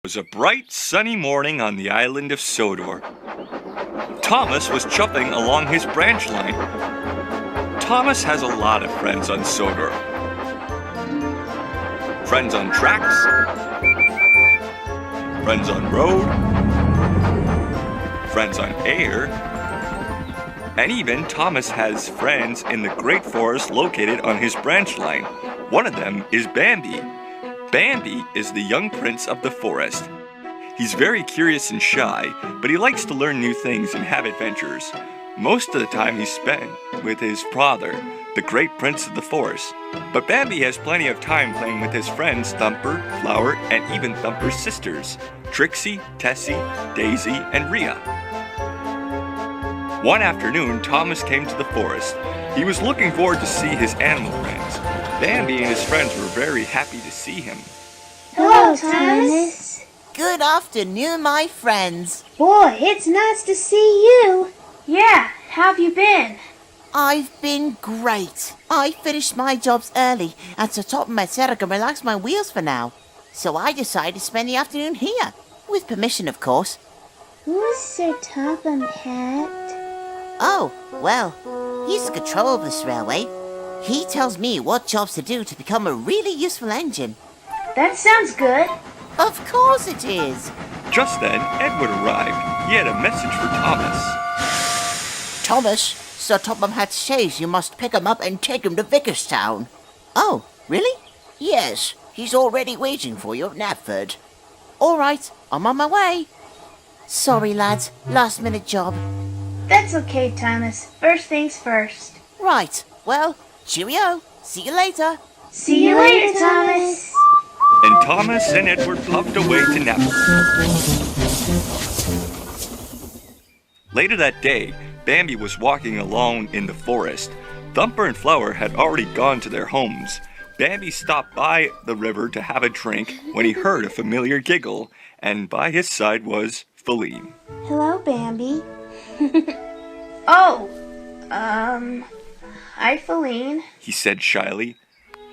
It was a bright, sunny morning on the island of Sodor. Thomas was chuffing along his branch line. Thomas has a lot of friends on Sodor. Friends on tracks, friends on road, friends on air, and even Thomas has friends in the great forest located on his branch line. One of them is Bambi. Bambi is the young prince of the forest. He's very curious and shy, but he likes to learn new things and have adventures. Most of the time he's spent with his father, the great prince of the forest. But Bambi has plenty of time playing with his friends Thumper, Flower, and even Thumper's sisters, Trixie, Tessie, Daisy, and Rhea. One afternoon, Thomas came to the forest. He was looking forward to see his animal friends. Bambi and his friends were very happy to see him. Hello, Thomas. Good afternoon, my friends. Boy, it's nice to see you. Yeah, how have you been? I've been great. I finished my jobs early and to top my so I can relax my wheels for now. So I decided to spend the afternoon here. With permission, of course. Who's Sir Topham Hatt? Oh, well, he's in control of this railway. He tells me what jobs to do to become a really useful engine. That sounds good. Of course it is. Just then, Edward arrived. He had a message for Thomas. Thomas, Sir Topham Hatt says you must pick him up and take him to Vickerstown. Oh, really? Yes, he's already waiting for you at Stafford. All right, I'm on my way. Sorry, lads, last-minute job. That's okay, Thomas. First things first. Right, well, cheerio. See you later. See you later, Thomas. And Thomas and Edward puffed away to Naples. Later that day, Bambi was walking alone in the forest. Thumper and Flower had already gone to their homes. Bambi stopped by the river to have a drink when he heard a familiar giggle, and by his side was Feline. Hello, Bambi. Oh, hi, Feline. He said shyly.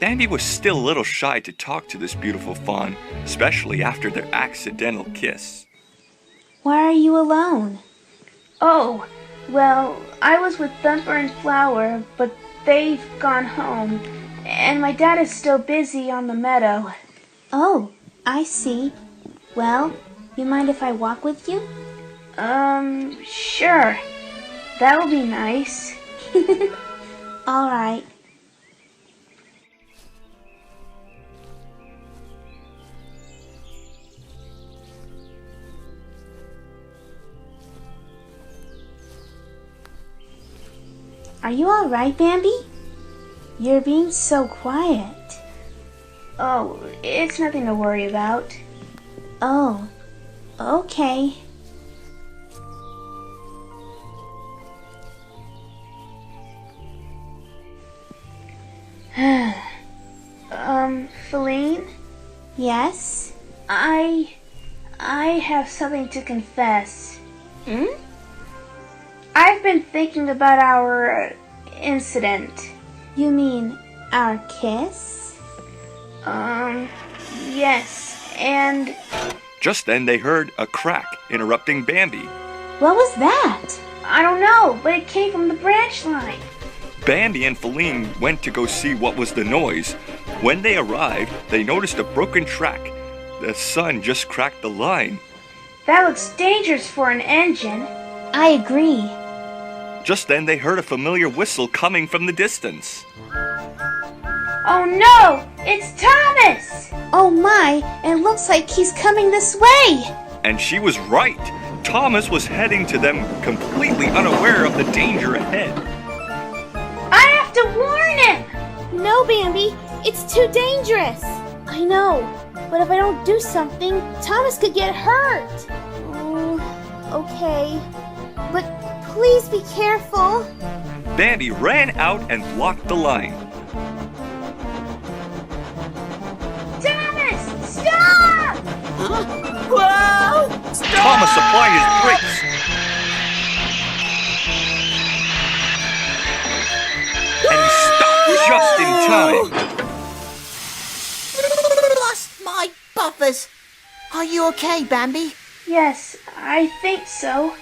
Bambi was still a little shy to talk to this beautiful fawn, especially after their accidental kiss. Why are you alone? Oh, well, I was with Thumper and Flower, but they've gone home, and my dad is still busy on the meadow. Oh, I see. Well, you mind if I walk with you? Sure. That'll be nice. All right. Are you all right, Bambi? You're being so quiet. Oh, it's nothing to worry about. Oh, okay. Feline? Yes? I have something to confess. Hmm? I've been thinking about our incident. You mean our kiss? Yes, and... Just then they heard a crack interrupting Bambi. What was that? I don't know, but it came from the branch line. Bambi and Feline went to go see what was the noise. When they arrived, they noticed a broken track. The sun just cracked the line. That looks dangerous for an engine. I agree. Just then they heard a familiar whistle coming from the distance. Oh no! It's Thomas! Oh my, it looks like he's coming this way. And she was right. Thomas was heading to them completely unaware of the danger ahead. I have to warn him! No, Bambi, it's too dangerous. I know, but if I don't do something, Thomas could get hurt. Okay, but please be careful. Bambi ran out and blocked the line. Thomas, stop! Whoa! Thomas applied his brakes. And he stopped just in time. Lost my buffers. I you okay, Bambi? Yes, I think so.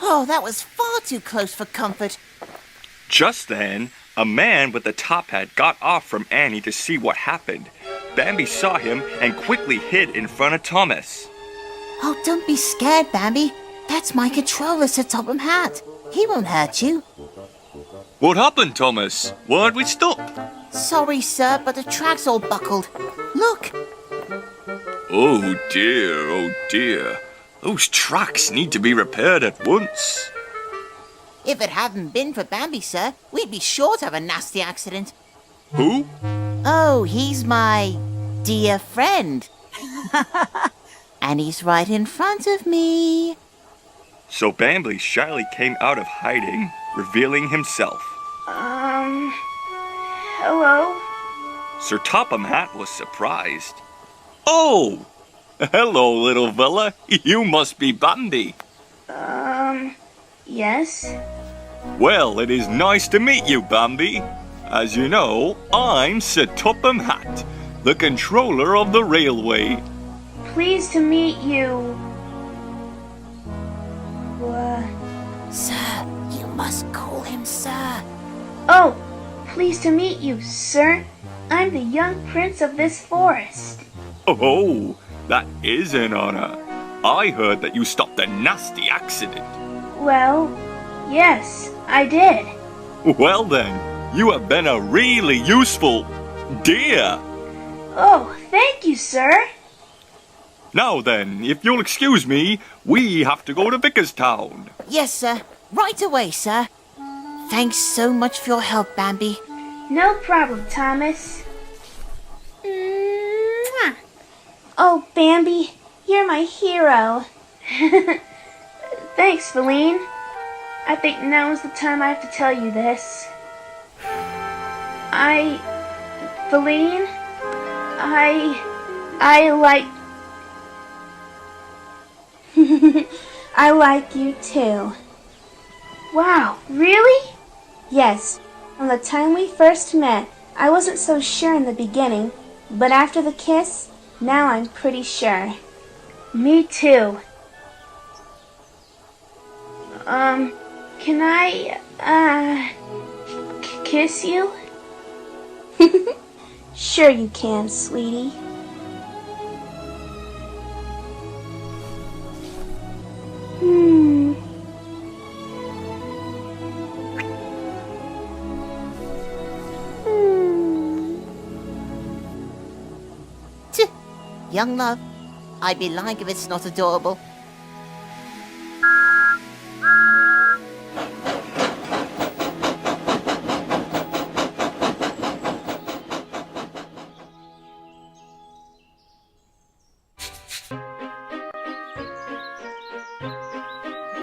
Oh, that was far too close for comfort. Just then, a man with a top hat got off from Annie to see what happened. Bambi saw him and quickly hid in front of Thomas. Oh, don't be scared, Bambi. That's my controller, Sir Topham Hatt. He won't hurt you. What happened, Thomas? Why'd we stop? Sorry, sir, but the track's all buckled. Look. Oh dear, oh dear. Those tracks need to be repaired at once. If it hadn't been for Bambi, sir, we'd be sure to have a nasty accident. Who? Oh, he's my dear friend. And he's right in front of me. So Bambi shyly came out of hiding, revealing himself. Hello? Sir Topham Hatt was surprised. Oh! Hello, little fella. You must be Bambi. Yes? Well, it is nice to meet you, Bambi. As you know, I'm Sir Topham Hatt, the controller of the railway. Pleased to meet you. Sir, you must call him sir. Oh, pleased to meet you, sir. I'm the young prince of this forest. Oh, that is an honor. I heard that you stopped a nasty accident. Well, yes, I did. Well then, you have been a really useful dear. Oh, thank you, sir. Now then, if you'll excuse me, we have to go to Vickerstown. Yes, sir. Right away, sir. Thanks so much for your help, Bambi. No problem, Thomas. Mwah. Oh, Bambi, you're my hero. Thanks, Feline. I think now's the time I have to tell you this. Feline, I like... I like you too. Wow, really? Yes, from the time we first met, I wasn't so sure in the beginning, but after the kiss, now I'm pretty sure. Me too. Can I, kiss you? Sure you can, sweetie. Young love, I'd be lying if it's not adorable.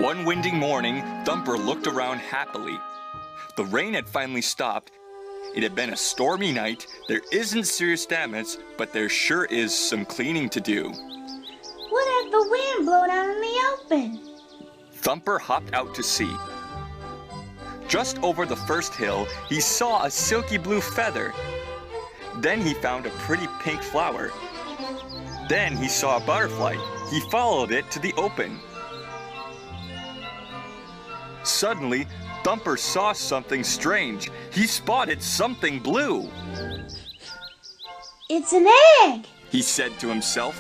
One windy morning, Thumper looked around happily. The rain had finally stopped. It had been a stormy night. There isn't serious damage, but there sure is some cleaning to do. What if the wind blowed out in the open? Thumper hopped out to sea. Just over the first hill, he saw a silky blue feather. Then he found a pretty pink flower. Then he saw a butterfly. He followed it to the open. Suddenly, Thumper saw something strange. He spotted something blue. It's an egg! He said to himself.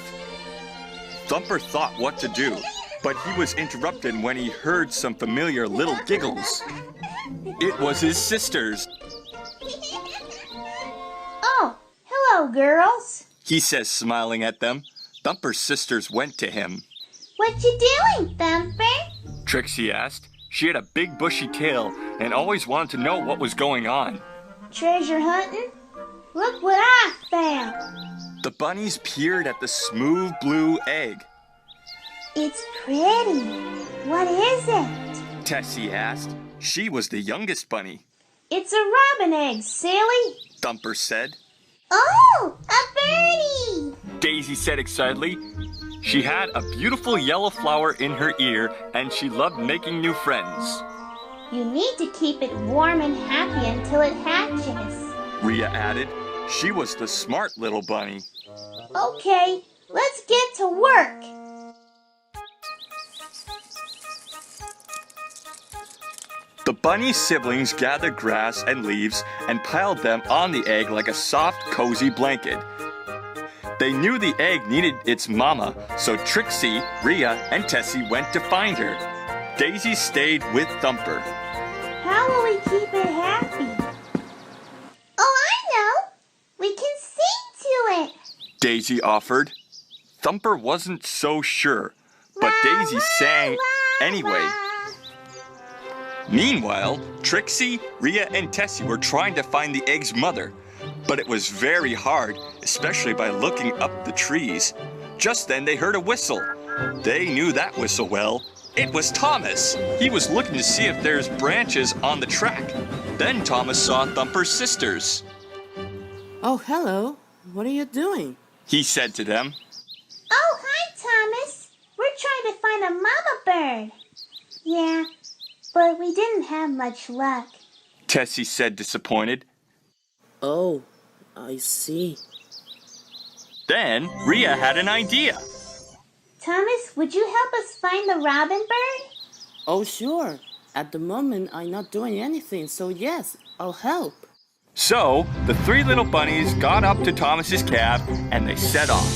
Thumper thought what to do, but he was interrupted when he heard some familiar little giggles. It was his sisters. Oh, hello, girls. He says, smiling at them. Thumper's sisters went to him. What you doing, Thumper? Trixie asked. She had a big bushy tail and always wanted to know what was going on. Treasure hunting? Look what I found. The bunnies peered at the smooth blue egg. It's pretty. What is it? Tessie asked. She was the youngest bunny. It's a robin egg, silly. Thumper said. Oh, a birdie! Daisy said excitedly. She had a beautiful yellow flower in her ear, and she loved making new friends. You need to keep it warm and happy until it hatches. Rhea added. She was the smart little bunny. Okay, Let's get to work. The bunny siblings gathered grass and leaves and piled them on the egg like a soft, cozy blanket. They knew the egg needed its mama, so Trixie, Rhea, and Tessie went to find her. Daisy stayed with Thumper. How will we keep it happy? Oh, I know. We can sing to it. Daisy offered. Thumper wasn't so sure, but Daisy sang anyway. Meanwhile, Trixie, Rhea, and Tessie were trying to find the egg's mother, but it was very hard, especially by looking up the trees. Just then they heard a whistle. They knew that whistle well. It was Thomas. He was looking to see if there's branches on the track. Then Thomas saw Thumper's sisters. Oh, hello. What are you doing? He said to them. Oh, hi, Thomas. We're trying to find a mama bird. Yeah, but we didn't have much luck. Tessie said, disappointed. Oh, I see. Then Rhea had an idea. Thomas, would you help us find the robin bird? Oh, sure. At the moment, I'm not doing anything, so yes, I'll help. So the three little bunnies got up to Thomas's cab and they set off.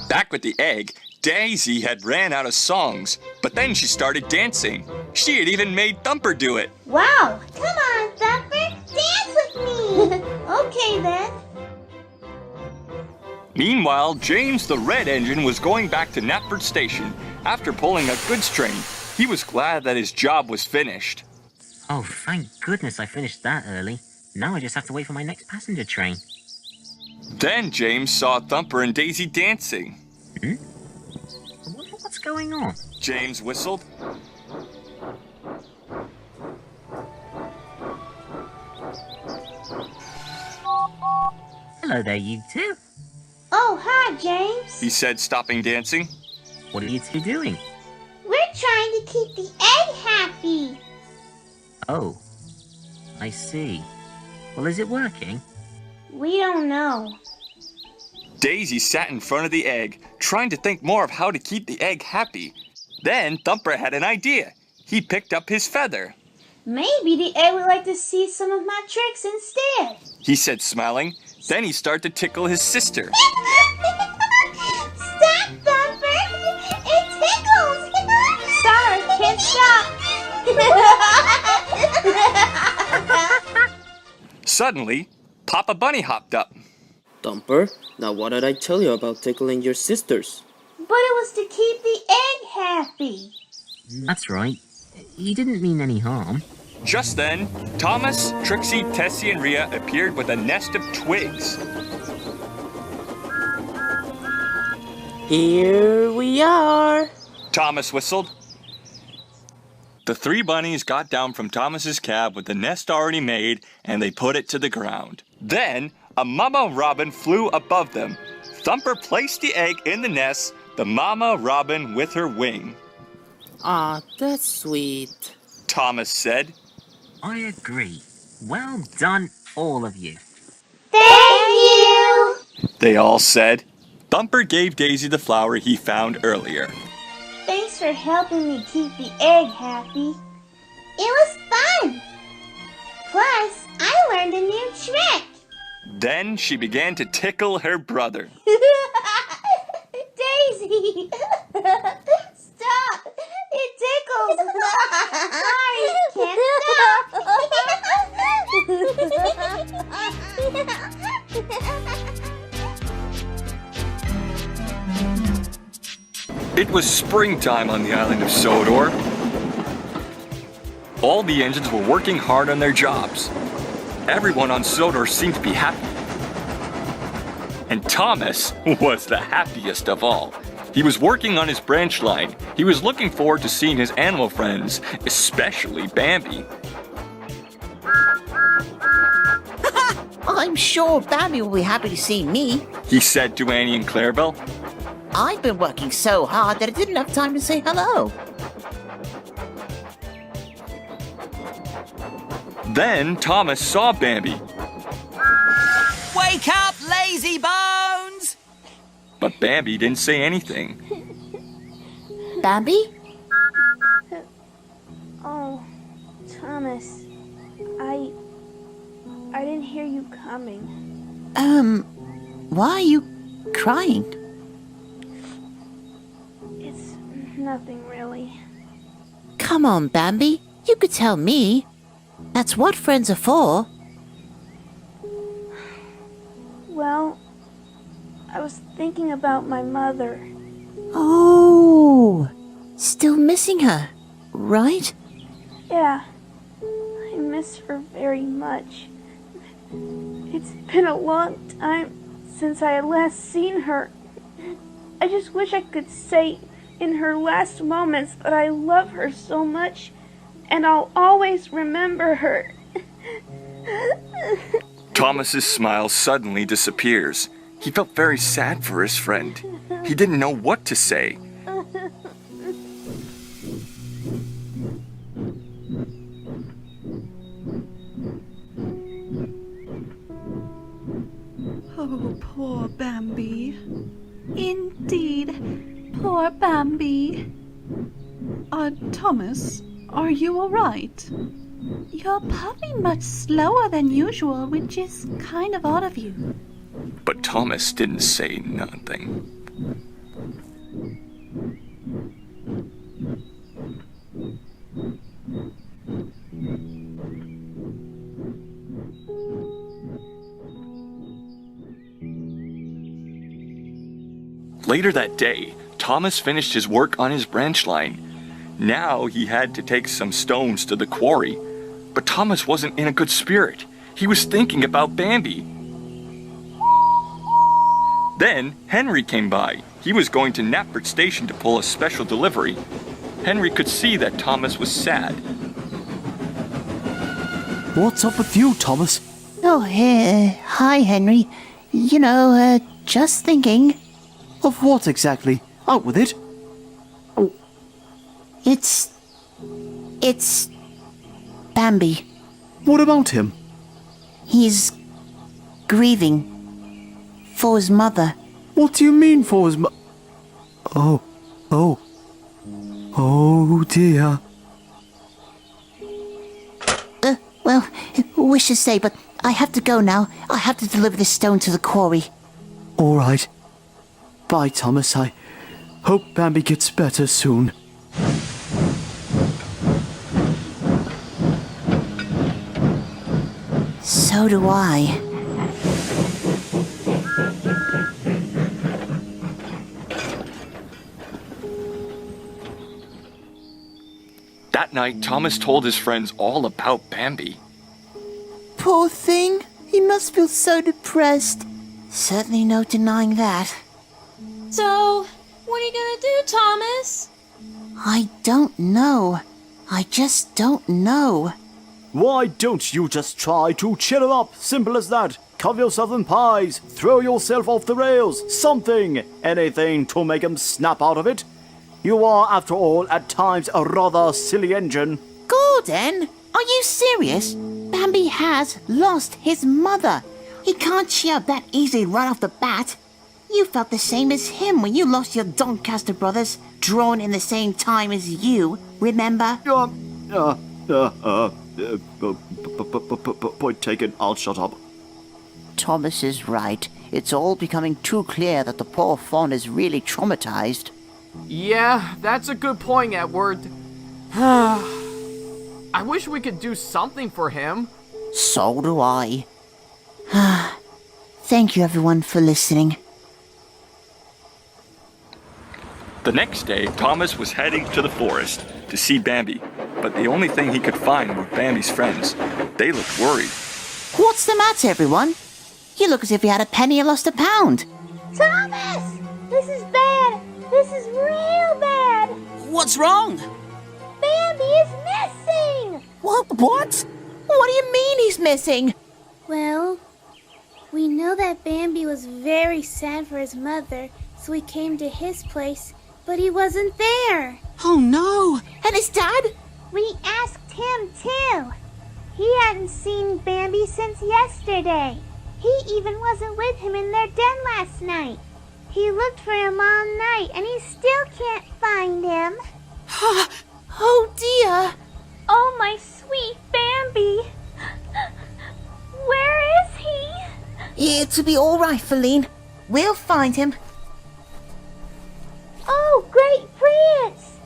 Back with the egg, Daisy had ran out of songs, but then she started dancing. She had even made Thumper do it. Wow! Come on, Thumper! Dance with me! Okay, then. Meanwhile, James the Red Engine was going back to Knapford Station after pulling a goods train. He was glad that his job was finished. Oh, thank goodness I finished that early. Now I just have to wait for my next passenger train. Then James saw Thumper and Daisy dancing. What's going on? James whistled. Hello there, you two. Oh, hi, James. He said, stopping dancing. What are you two doing? We're trying to keep the egg happy. Oh, I see. Well, is it working? We don't know. Daisy sat in front of the egg, trying to think more of how to keep the egg happy. Then Thumper had an idea. He picked up his feather. Maybe the egg would like to see some of my tricks instead. He said, smiling. Then he started to tickle his sister. Stop, Thumper! It tickles! Sorry, can't stop. Suddenly, Papa Bunny hopped up. Thumper, now what did I tell you about tickling your sisters? But it was to keep the egg happy. That's right. He didn't mean any harm. Just then, Thomas, Trixie, Tessie, and Rhea appeared with a nest of twigs. Here we are. Thomas whistled. The three bunnies got down from Thomas's cab with the nest already made, and they put it to the ground. Then, a mama robin flew above them. Thumper placed the egg in the nest, the mama robin with her wing. Ah, that's sweet. Thomas said. I agree. Well done, all of you. Thank you! They all said. Thumper gave Daisy the flower he found earlier. Thanks for helping me keep the egg happy. It was fun! Plus, I learned a new trick. Then she began to tickle her brother. Daisy! Stop! It tickles! Sorry, can't stop! It was springtime on the island of Sodor. All the engines were working hard on their jobs. Everyone on Sodor seemed to be happy. And Thomas was the happiest of all. He was working on his branch line. He was looking forward to seeing his animal friends, especially Bambi. I'm sure Bambi will be happy to see me. He said to Annie and Clarabelle. I've been working so hard that I didn't have time to say hello. Then Thomas saw Bambi. Lazy bones! But Bambi didn't say anything. Bambi? Oh, Thomas, I didn't hear you coming. Why are you crying? It's nothing really. Come on, Bambi. You could tell me. That's what friends are for. Well, I was thinking about my mother. Oh, still missing her, right? Yeah, I miss her very much. It's been a long time since I had last seen her. I just wish I could say in her last moments that I love her so much and I'll always remember her. Thomas's smile suddenly disappears. He felt very sad for his friend. He didn't know what to say. Oh, poor Bambi. Indeed, poor Bambi. Thomas, are you all right? You're puffing much slower than usual, which is kind of odd of you. But Thomas didn't say nothing. Later that day, Thomas finished his work on his branch line. Now he had to take some stones to the quarry. But Thomas wasn't in a good spirit. He was thinking about Bambi. Then Henry came by. He was going to Knapford Station to pull a special delivery. Henry could see that Thomas was sad. What's up with you, Thomas? Oh, hi, Henry. Just thinking. Of what exactly? Out with it. It's Bambi. What about him? He's grieving for his mother. What do you mean for his Oh dear. Well, wish to say, but I have to go now. I have to deliver this stone to the quarry. All right. Bye, Thomas. I hope Bambi gets better soon. So do I. That night, Thomas told his friends all about Bambi. Poor thing. He must feel so depressed. Certainly no denying that. So, what are you gonna do, Thomas? I don't know. I just don't know. Why don't you just try to cheer him up? Simple as that. Cover yourself in pies. Throw yourself off the rails. Something. Anything to make him snap out of it. You are, after all, at times a rather silly engine. Gordon, are you serious? Bambi has lost his mother. He can't cheer up that easily right off the bat. You felt the same as him when you lost your Doncaster brothers, drawn in the same time as you, remember? Point taken, I'll shut up. Thomas is right. It's all becoming too clear that the poor fawn is really traumatized. Yeah, that's a good point, Edward. I wish we could do something for him. So do I. Thank you, everyone, for listening. The next day, Thomas was heading to the forest to see Bambi, but the only thing he could find were Bambi's friends. They looked worried. What's the matter, everyone? You look as if you had a penny and lost a pound. Thomas! This is bad! This is real bad! What's wrong? Bambi is missing! What? What do you mean he's missing? Well, we know that Bambi was very sad for his mother, so we came to his place, but he wasn't there. Oh no! And his dad? We asked him too. He hadn't seen Bambi since yesterday. He even wasn't with him in their den last night. He looked for him all night, and he still can't find him. Oh dear! Oh, my sweet Bambi! Where is he? It'll be all right, Feline. We'll find him. Oh, great Prince!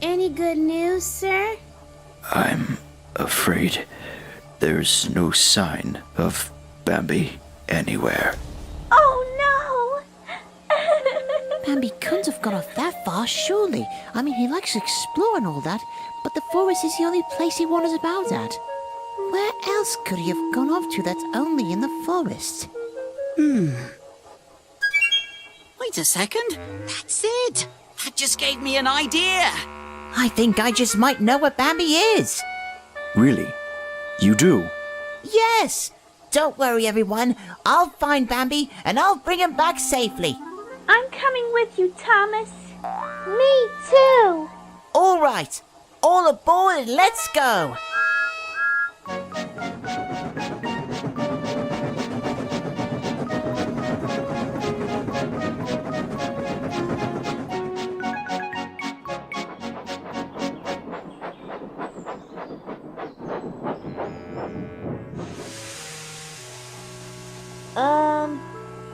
Any good news, sir? I'm afraid there's no sign of Bambi anywhere. Oh, no! Bambi couldn't have gone off that far, surely. I mean, he likes to explore and all that, but the forest is the only place he wanders about at. Where else could he have gone off to that's only in the forest? Wait a second. That's it. That just gave me an idea. I think I just might know where Bambi is. Really? You do? Yes! Don't worry, everyone. I'll find Bambi and I'll bring him back safely. I'm coming with you, Thomas. Me too! All right. All aboard and let's go.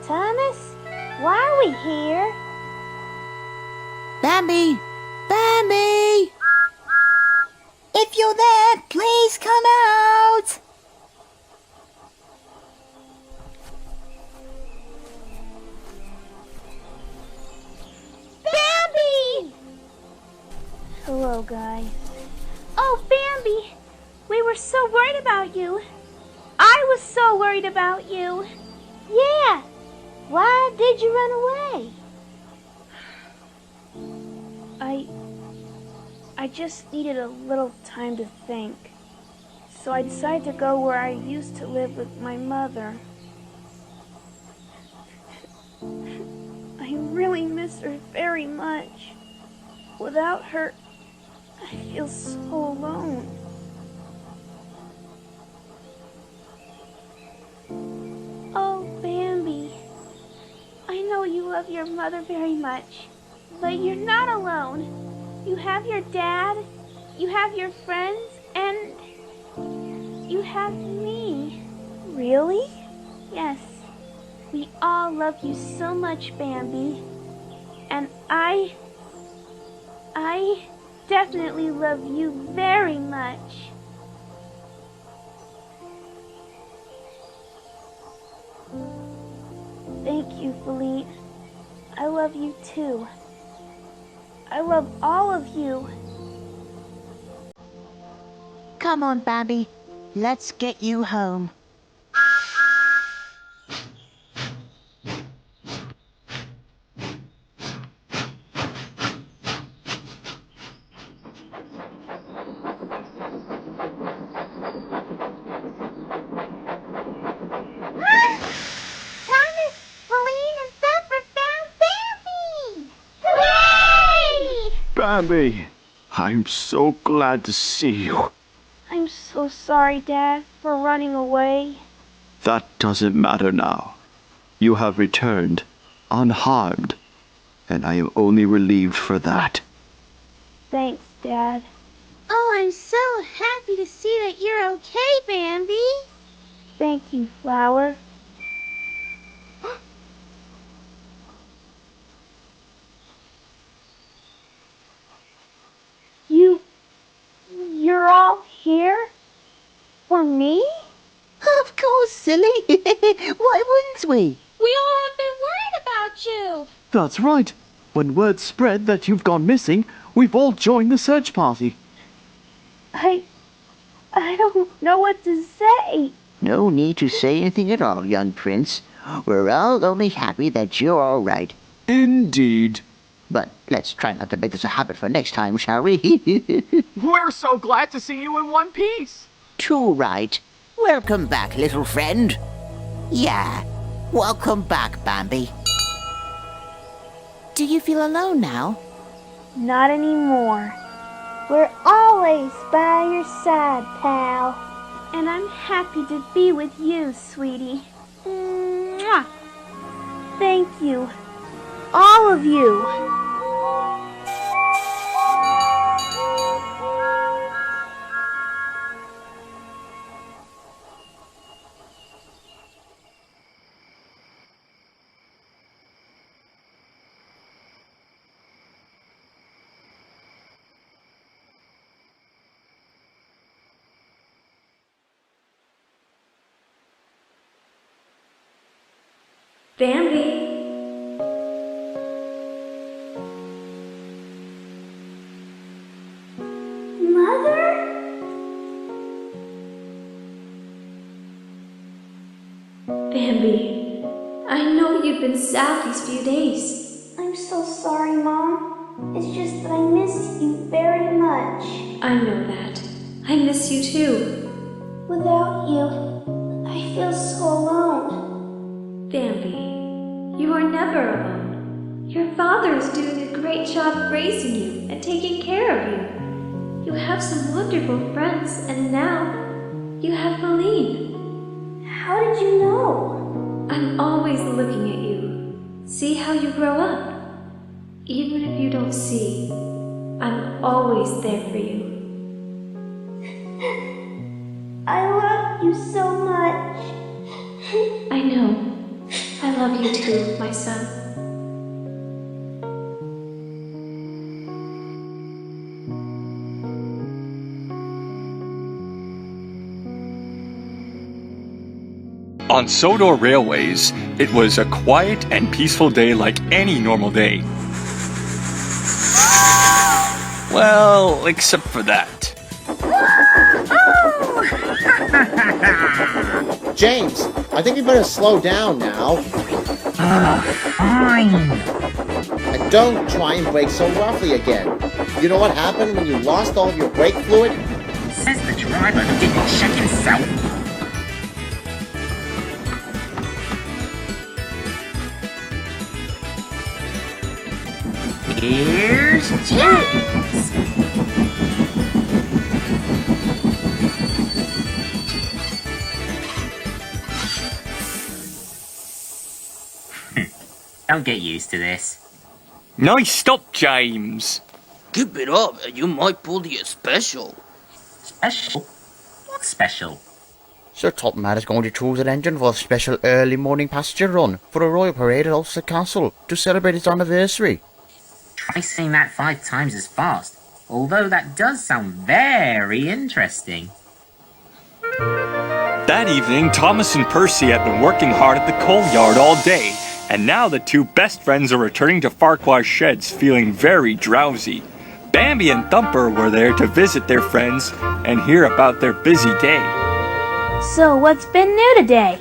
Thomas? Why are we here? Bambi! Bambi! If you're there, please come out! Bambi! Hello, guys. Oh, Bambi! We were so worried about you. I was so worried about you. Yeah. Why did you run away? I just needed a little time to think. So I decided to go where I used to live with my mother. I really miss her very much. Without her, I feel so alone. Oh, Bambi. I know you love your mother very much, but you're not alone. You have your dad, you have your friends, and you have me. Really? Yes. We all love you so much, Bambi. And I definitely love you very much. Thank you, Feline. I love you too. I love all of you. Come on, Bambi. Let's get you home. Thomas, Feline, and Stafford found Bambi! Hooray! Bambi, I'm so glad to see you. I'm so sorry, Dad, for running away. That doesn't matter now. You have returned, unharmed, and I am only relieved for that. Thanks, Dad. Oh, I'm so happy to see that you're okay, Bambi. Thank you, Flower. You're all here? For me? Of course, silly. Why wouldn't we? We all have been worried about you. That's right. When word spread that you've gone missing, we've all joined the search party. I don't know what to say. No need to say anything at all, young prince. We're all only happy that you're all right. Indeed. But let's try not to make this a habit for next time, shall we? We're so glad to see you in one piece. Too right. Welcome back, little friend. Yeah, welcome back, Bambi. Do you feel alone now? Not anymore. We're always by your side, pal. And I'm happy to be with you, sweetie. Thank you. All of you. Bambi. Mother? Bambi, I know you've been sad these few days. I'm so sorry, Mom. It's just that I miss you very much. I know that. I miss you too. Without you, I feel so alone. Bambi, you are never alone. Your father is doing a great job raising you and taking care of you. You have some wonderful friends, and now you have Pauline. How did you know? I'm always looking at you. See how you grow up. Even if you don't see, I'm always there for you. I love you so much. I know. I love you too, my son. On Sodor Railways, it was a quiet and peaceful day like any normal day. Well, except for that. James, I think you better slow down now. Fine. And don't try and brake so roughly again. You know what happened when you lost all of your brake fluid? Says the driver who didn't check himself. Here's James! Don't get used to this. Nice stop, James. Keep it up and you might pull the special. Special? What's special? Sir Topham is going to choose an engine for a special early morning passenger run for a royal parade at Ulster Castle to celebrate its anniversary. Try saying that 5 times as fast, although that does sound very interesting. That evening, Thomas and Percy had been working hard at the coal yard all day, and now the two best friends are returning to Farquhar's sheds feeling very drowsy. Bambi and Thumper were there to visit their friends and hear about their busy day. So, what's been new today?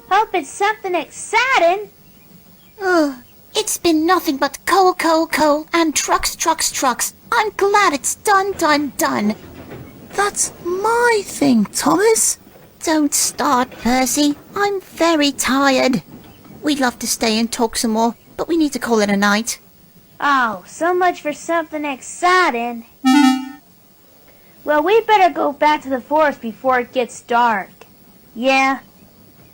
Hope it's something exciting. It's been nothing but coal, coal, coal, and trucks, trucks, trucks. I'm glad it's done, done, done. That's my thing, Thomas. Don't start, Percy. I'm very tired. We'd love to stay and talk some more, but we need to call it a night. Oh, so much for something exciting. Well, we better go back to the forest before it gets dark. Yeah,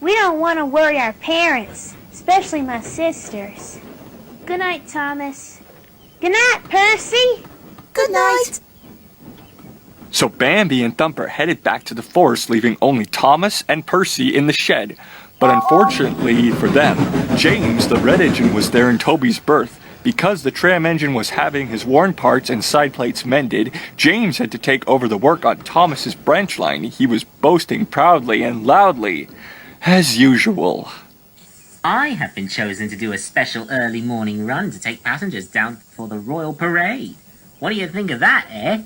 we don't want to worry our parents, especially my sisters. Good night, Thomas. Good night, Percy. Good night. So Bambi and Thumper headed back to the forest, leaving only Thomas and Percy in the shed. But unfortunately for them, James, the red engine, was there in Toby's berth. Because the tram engine was having his worn parts and side plates mended, James had to take over the work on Thomas's branch line. He was boasting proudly and loudly, as usual. I have been chosen to do a special early morning run to take passengers down for the royal parade. What do you think of that, eh?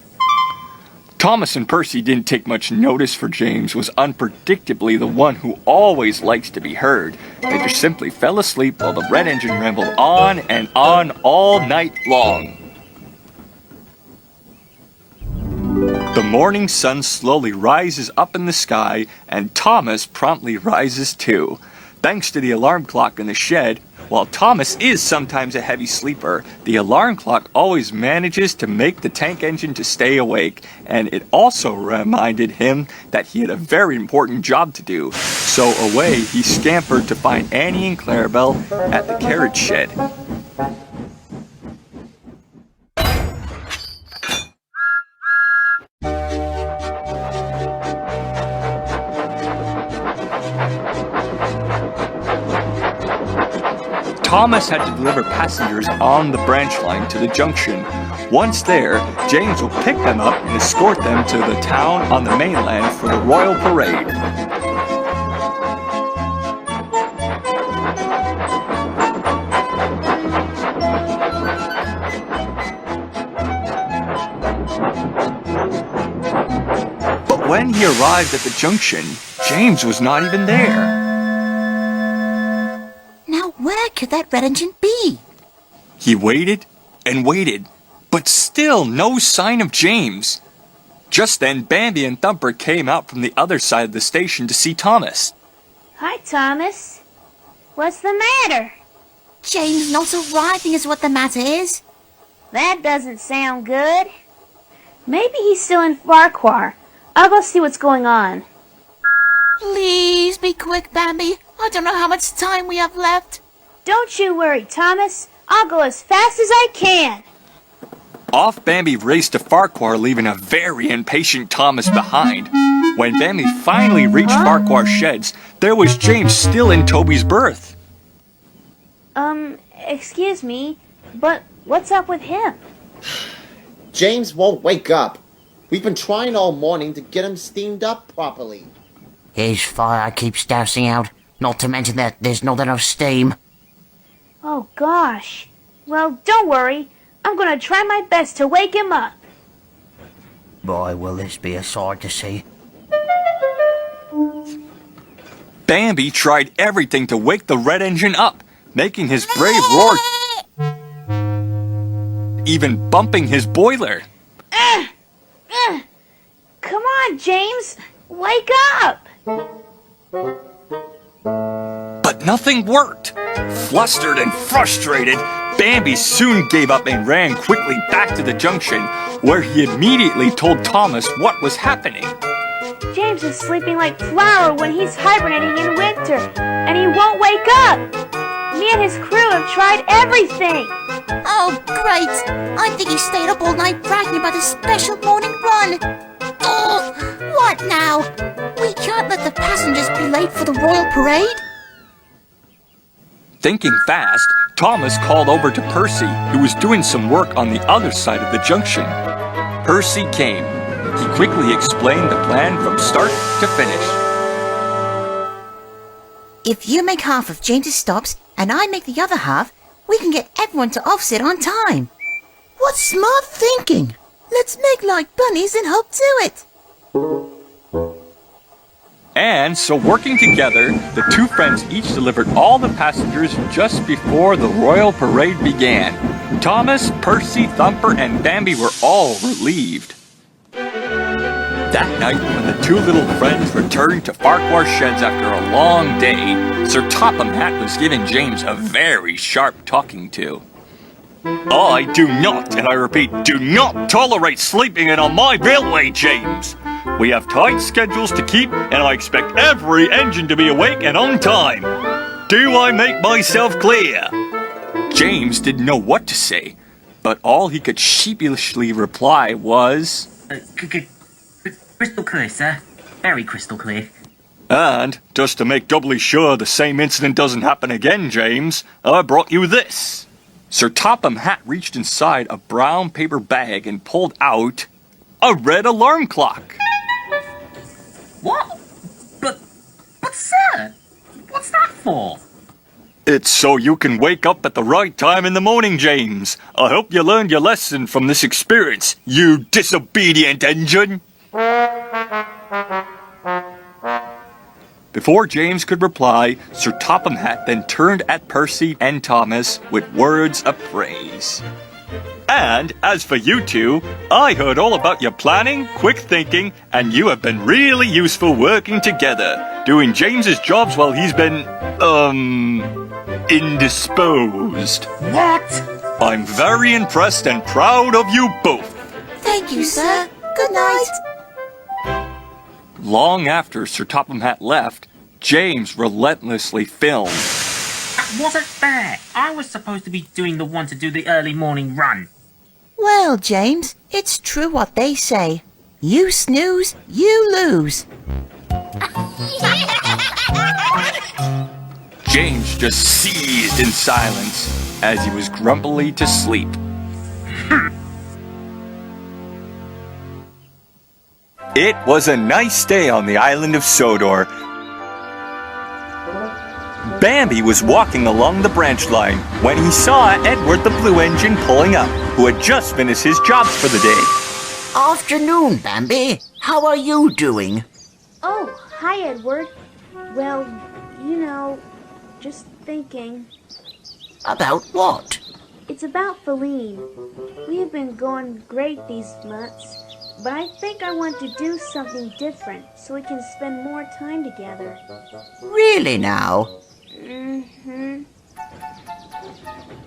Thomas and Percy didn't take much notice, for James was unpredictably the one who always likes to be heard. They just simply fell asleep while the red engine rambled on and on all night long. The morning sun slowly rises up in the sky, and Thomas promptly rises too. Thanks to the alarm clock in the shed, While Thomas is sometimes a heavy sleeper, the alarm clock always manages to make the tank engine to stay awake, and it also reminded him that he had a very important job to do. So away he scampered to find Annie and Clarabelle at the carriage shed. Thomas had to deliver passengers on the branch line to the junction. Once there, James will pick them up and escort them to the town on the mainland for the royal parade. But when he arrived at the junction, James was not even there. Where could that red engine be? He waited and waited, but still no sign of James. Just then, Bambi and Thumper came out from the other side of the station to see Thomas. Hi, Thomas. What's the matter? James not arriving is what the matter is. That doesn't sound good. Maybe he's still in Farquhar. I'll go see what's going on. Please be quick, Bambi. I don't know how much time we have left. Don't you worry, Thomas. I'll go as fast as I can. Off Bambi raced to Farquhar, leaving a very impatient Thomas behind. When Bambi finally reached Farquhar's sheds, there was James still in Toby's berth. Excuse me, but what's up with him? James won't wake up. We've been trying all morning to get him steamed up properly. His fire keeps dousing out, not to mention that there's not enough steam. Oh, gosh. Well, don't worry. I'm going to try my best to wake him up. Boy, will this be a sight to see. Bambi tried everything to wake the red engine up, making his brave roar, even bumping his boiler. Come on, James. Wake up! But nothing worked. Flustered and frustrated, Bambi soon gave up and ran quickly back to the junction, where he immediately told Thomas what was happening. James is sleeping like Flower when he's hibernating in winter, and he won't wake up. Me and his crew have tried everything. Oh, great. I think he stayed up all night bragging about his special morning run. Oh, what now? We can't let the passengers be late for the royal parade. Thinking fast, Thomas called over to Percy, who was doing some work on the other side of the junction. Percy came. He quickly explained the plan from start to finish. If you make half of James's stops and I make the other half, we can get everyone to offset on time. What smart thinking! Let's make like bunnies and hope to it. And so working together, the two friends each delivered all the passengers just before the royal parade began. Thomas, Percy, Thumper, and Bambi were all relieved. That night, when the two little friends returned to Farquhar's sheds after a long day, Sir Topham Hatt was giving James a very sharp talking to. I do not, and I repeat, do not tolerate sleeping in on my railway, James. We have tight schedules to keep, and I expect every engine to be awake and on time. Do I make myself clear? James didn't know what to say, but all he could sheepishly reply was... Crystal clear, sir. Very crystal clear. And, just to make doubly sure the same incident doesn't happen again, James, I brought you this. Sir Topham Hatt reached inside a brown paper bag and pulled out a red alarm clock. What? But sir, what's that for? It's so you can wake up at the right time in the morning, James. I hope you learned your lesson from this experience, you disobedient engine. Before James could reply, Sir Topham Hatt then turned at Percy and Thomas with words of praise. And as for you two, I heard all about your planning, quick thinking, and you have been really useful working together, doing James's jobs while he's been, indisposed. What? I'm very impressed and proud of you both. Thank you, sir. Good night. Long after Sir Topham Hatt left, James relentlessly filmed. That wasn't fair. I was supposed to be doing the one to do the early morning run. Well, James, it's true what they say. You snooze, you lose. James just seized in silence as he was grumpily to sleep. It was a nice day on the island of Sodor. Bambi was walking along the branch line when he saw Edward the Blue Engine pulling up, who had just finished his jobs for the day. Afternoon, Bambi. How are you doing? Oh, hi, Edward. Well, just thinking. About what? It's about Feline. We have been going great these months, but I think I want to do something different so we can spend more time together. Really now? Mm-hmm.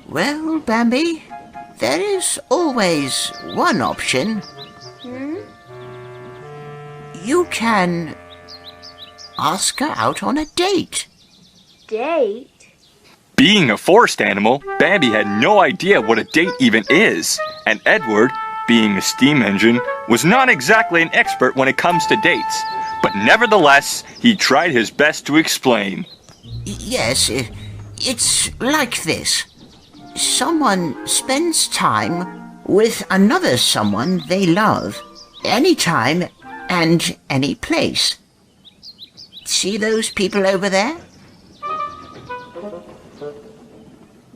Well, Bambi, there is always one option. You can ask her out on a date. Date? Being a forest animal, Bambi had no idea what a date even is, and Edward, being a steam engine, was not exactly an expert when it comes to dates, but nevertheless, he tried his best to explain. Yes, it's like this. Someone spends time with another someone they love, anytime and any place. See those people over there?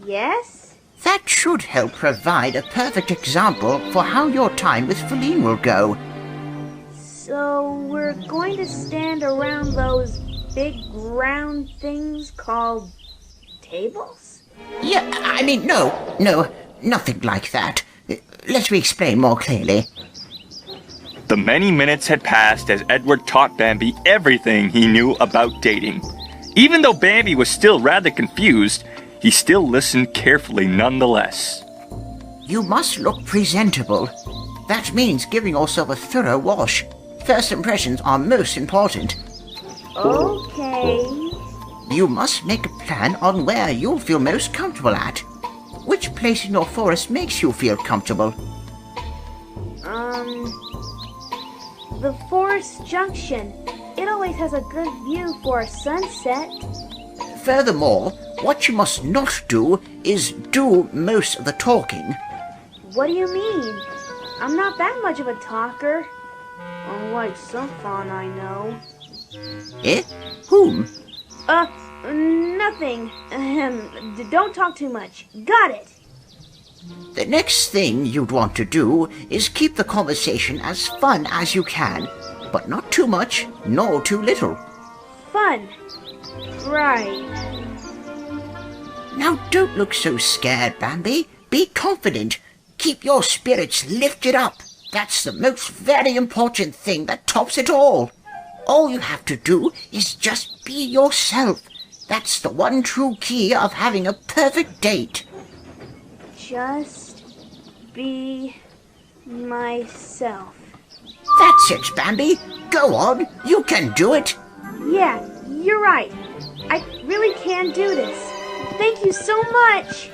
Yes? That should help provide a perfect example for how your time with Feline will go. So we're going to stand around those big round things called tables? Yeah, I mean, no, nothing like that. Let me explain more clearly. The many minutes had passed as Edward taught Bambi everything he knew about dating. Even though Bambi was still rather confused, he still listened carefully nonetheless. You must look presentable. That means giving yourself a thorough wash. First impressions are most important. Okay. You must make a plan on where you'll feel most comfortable at. Which place in your forest makes you feel comfortable? The Forest Junction. It always has a good view for a sunset. Furthermore, what you must not do is do most of the talking. What do you mean? I'm not that much of a talker. Unlike some fawn I know. Eh? Whom? Nothing. Don't talk too much. Got it. The next thing you'd want to do is keep the conversation as fun as you can, but not too much, nor too little. Fun. Right. Now don't look so scared, Bambi. Be confident. Keep your spirits lifted up. That's the most very important thing that tops it all. All you have to do is just be yourself. That's the one true key of having a perfect date. Just be myself. That's it, Bambi. Go on. You can do it. Yeah, you're right. I really can do this. Thank you so much.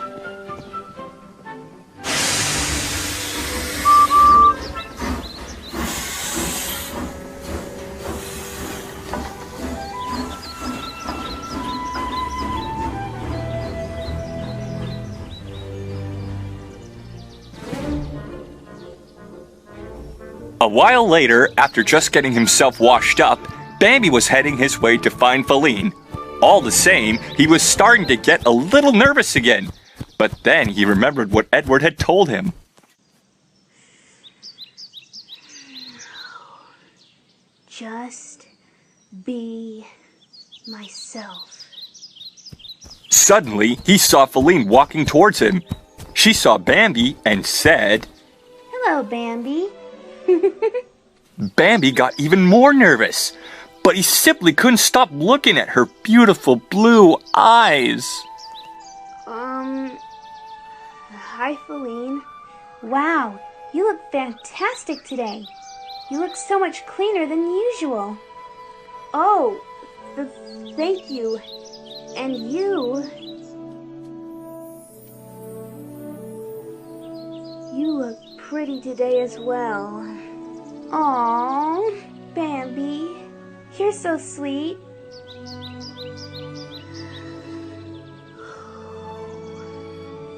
A while later, after just getting himself washed up, Bambi was heading his way to find Feline. All the same, he was starting to get a little nervous again. But then he remembered what Edward had told him. Just be myself. Suddenly, he saw Feline walking towards him. She saw Bambi and said, Hello, Bambi. Bambi got even more nervous, but he simply couldn't stop looking at her beautiful blue eyes. Hi, Feline. Wow, you look fantastic today. You look so much cleaner than usual. Oh, thank you. And you... You look pretty today as well. Aww, Bambi. You're so sweet.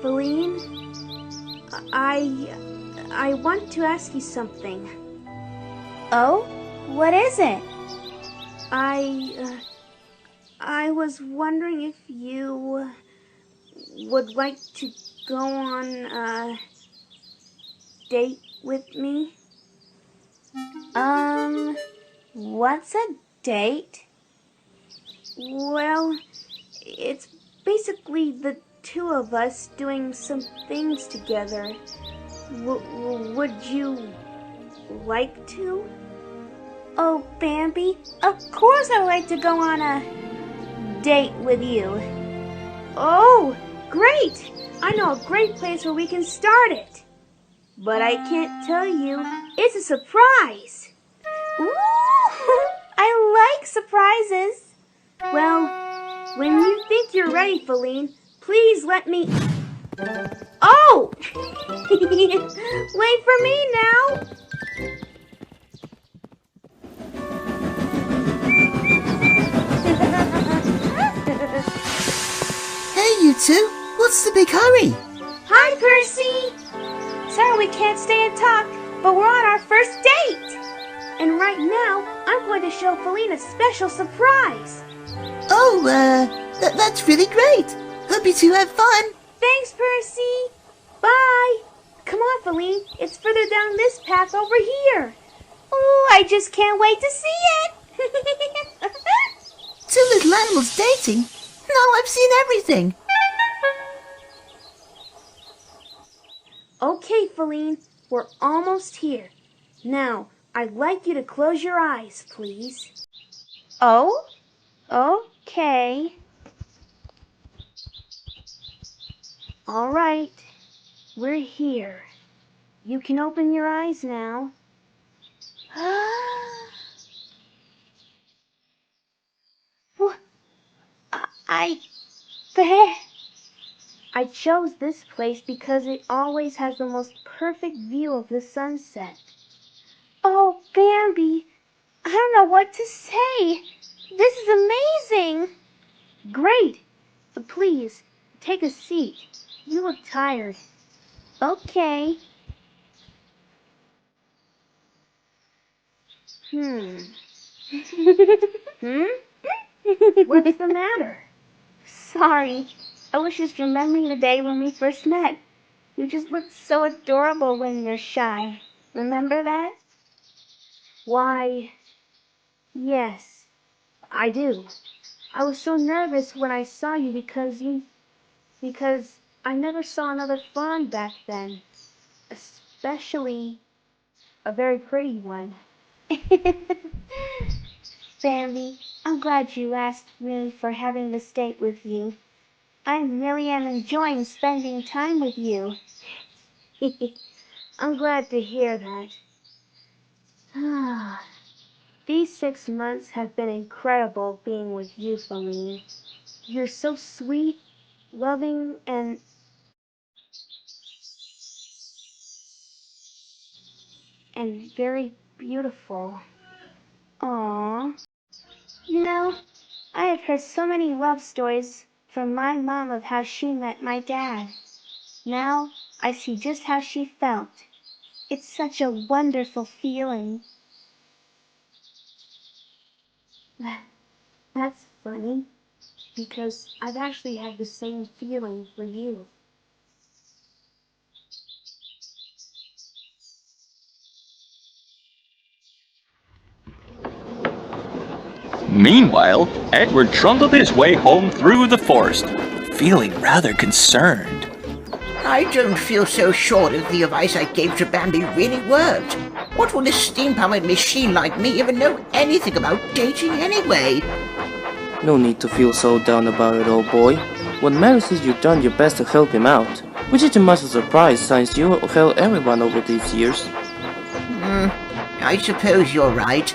Feline, I want to ask you something. Oh? What is it? I was wondering if you would like to go on a date with me? What's a date? Well, it's basically the two of us doing some things together. Would you like to? Oh, Bambi, of course I'd like to go on a date with you. Oh, great! I know a great place where we can start it. But I can't tell you. It's a surprise. Ooh, I like surprises. Well, when you think you're ready, Feline, please let me... Oh! Wait for me now! Hey, you two. What's the big hurry? Hi, Percy! Sorry we can't stay and talk, but we're on our first date! And right now, I'm going to show Feline a special surprise. Oh, that's really great. Hope you two have fun. Thanks, Percy. Bye. Come on, Feline. It's further down this path over here. Oh, I just can't wait to see it. Two little animals dating? Now I've seen everything. Okay, Feline. We're almost here. Now, I'd like you to close your eyes, please. Oh? Okay. All right. We're here. You can open your eyes now. I chose this place because it always has the most perfect view of the sunset. Oh, Bambi, I don't know what to say. This is amazing. Great. But please, take a seat. You look tired. Okay. What's the matter? Sorry. I was just remembering the day when we first met. You just looked so adorable when you're shy. Remember that? Why, yes, I do. I was so nervous when I saw you because I never saw another fawn back then. Especially a very pretty one. Bambi, I'm glad you asked me for having this date with you. I really am enjoying spending time with you. I'm glad to hear that. These 6 months have been incredible being with you, Feline. You're so sweet, loving, and very beautiful. Aww. You know, I have heard so many love stories from my mom of how she met my dad. Now I see just how she felt. It's such a wonderful feeling. That's funny, because I've actually had the same feeling for you. Meanwhile, Edward trundled his way home through the forest, feeling rather concerned. I don't feel so sure that the advice I gave to Bambi really worked. What will a steam-powered machine like me even know anything about dating anyway? No need to feel so down about it, old boy. When Mary says you've done your best to help him out, which is too much of a surprise since you helped everyone over these years. I suppose you're right.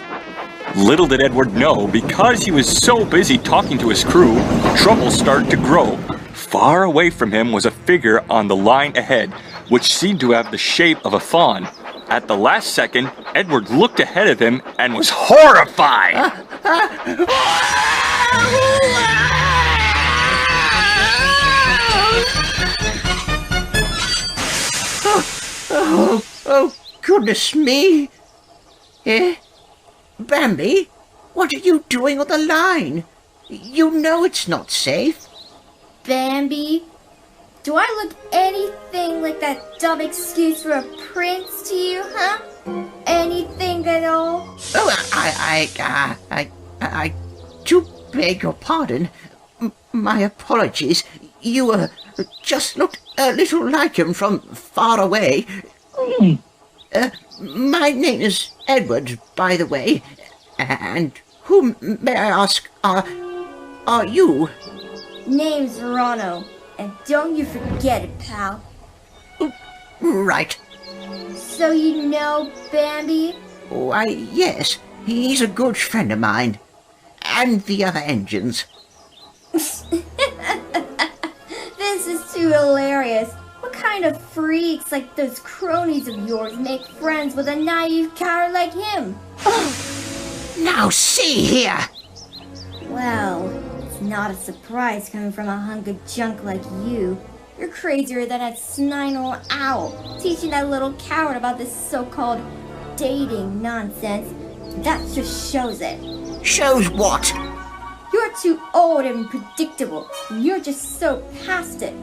Little did Edward know, because he was so busy talking to his crew, trouble started to grow. Far away from him was a figure on the line ahead, which seemed to have the shape of a fawn. At the last second, Edward looked ahead of him and was horrified. Oh, goodness me. Bambi, what are you doing on the line? You know it's not safe. Bambi, do I look anything like that dumb excuse for a prince to you, huh? Anything at all? Oh, I do beg your pardon. My apologies. You, just looked a little like him from far away. My name is Edward, by the way. And who, may I ask, are you? Name's Rano, and don't you forget it, pal. Right. So you know Bambi? Why, yes. He's a good friend of mine. And the other engines. This is too hilarious. What kind of freaks like those cronies of yours make friends with a naive coward like him? Now see here! Well, it's not a surprise coming from a hunk of junk like you. You're crazier than that snide old owl, teaching that little coward about this so-called dating nonsense. That just shows it. Shows what? You're too old and predictable, and you're just so past it.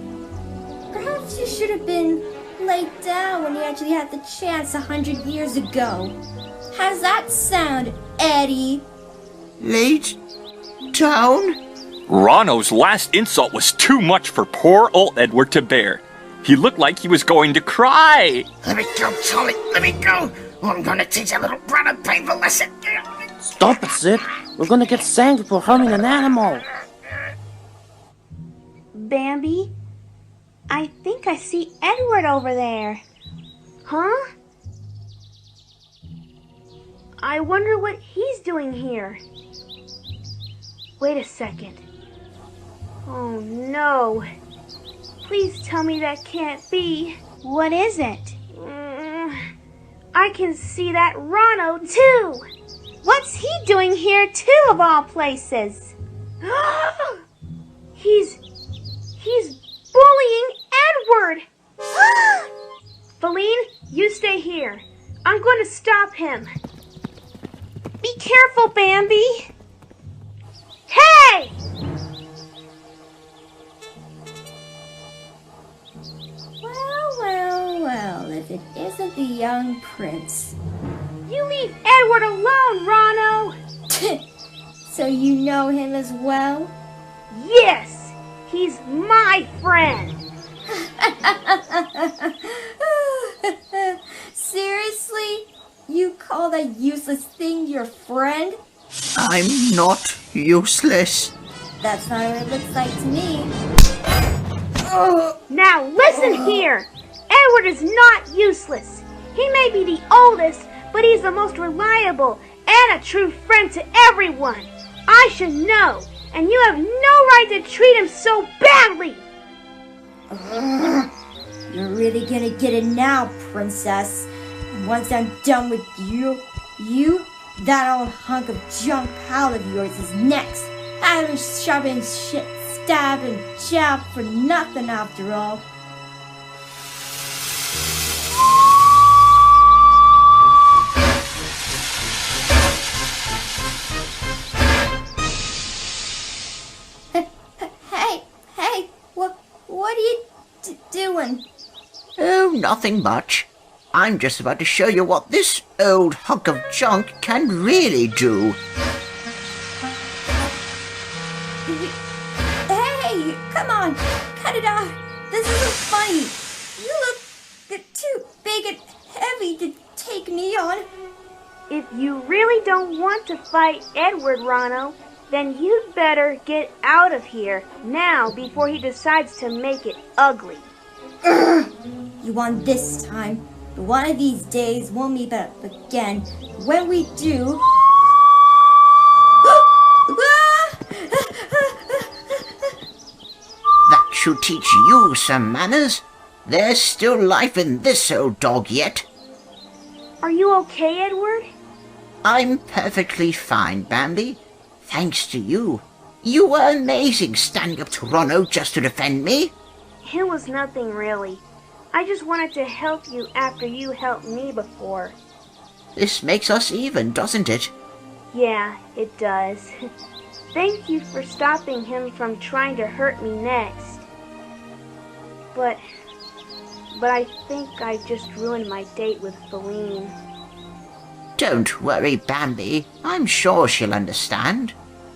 Perhaps you should have been laid down when you actually had the chance 100 years ago. How's that sound, Eddie? Laid down? Rano's last insult was too much for poor old Edward to bear. He looked like he was going to cry. Let me go, Charlie. Let me go. I'm gonna teach a little brother a painful lesson. Stop it, Sid. We're gonna get sanged for harming an animal. Bambi, I think I see Edward over there. Huh? I wonder what he's doing here. Wait a second. Oh no. Please tell me that can't be. What is it? I can see that Rano too. What's he doing here too, of all places? He's bullying Edward. Feline, you stay here. I'm going to stop him. Be careful, Bambi. Hey! Well, if it isn't the young prince. You leave Edward alone, Rano! So you know him as well? Yes! He's my friend! Seriously? You call that useless thing your friend? I'm not useless. That's not what it looks like to me. Now listen here! Edward is not useless. He may be the oldest, but he's the most reliable and a true friend to everyone. I should know, and you have no right to treat him so badly. You're really gonna get it now, princess. And once I'm done with you, that old hunk of junk pal of yours is next. I've been shoving shit, stab and jab for nothing after all. Hey, what are you doing? Oh, nothing much. I'm just about to show you what this old hunk of junk can really do. Hey, come on, cut it out. This isn't funny. You look too big and heavy to take me on. If you really don't want to fight Edward, Rano, Then you'd better get out of here now before he decides to make it ugly. You won this time. But one of these days we'll meet up again. When we do... That should teach you some manners. There's still life in this old dog yet. Are you okay, Edward? I'm perfectly fine, Bambi. Thanks to you. You were amazing standing up to Ronno just to defend me. It was nothing really. I just wanted to help you after you helped me before. This makes us even, doesn't it? Yeah, it does. Thank you for stopping him from trying to hurt me next. But I think I just ruined my date with Feline. Don't worry, Bambi. I'm sure she'll understand.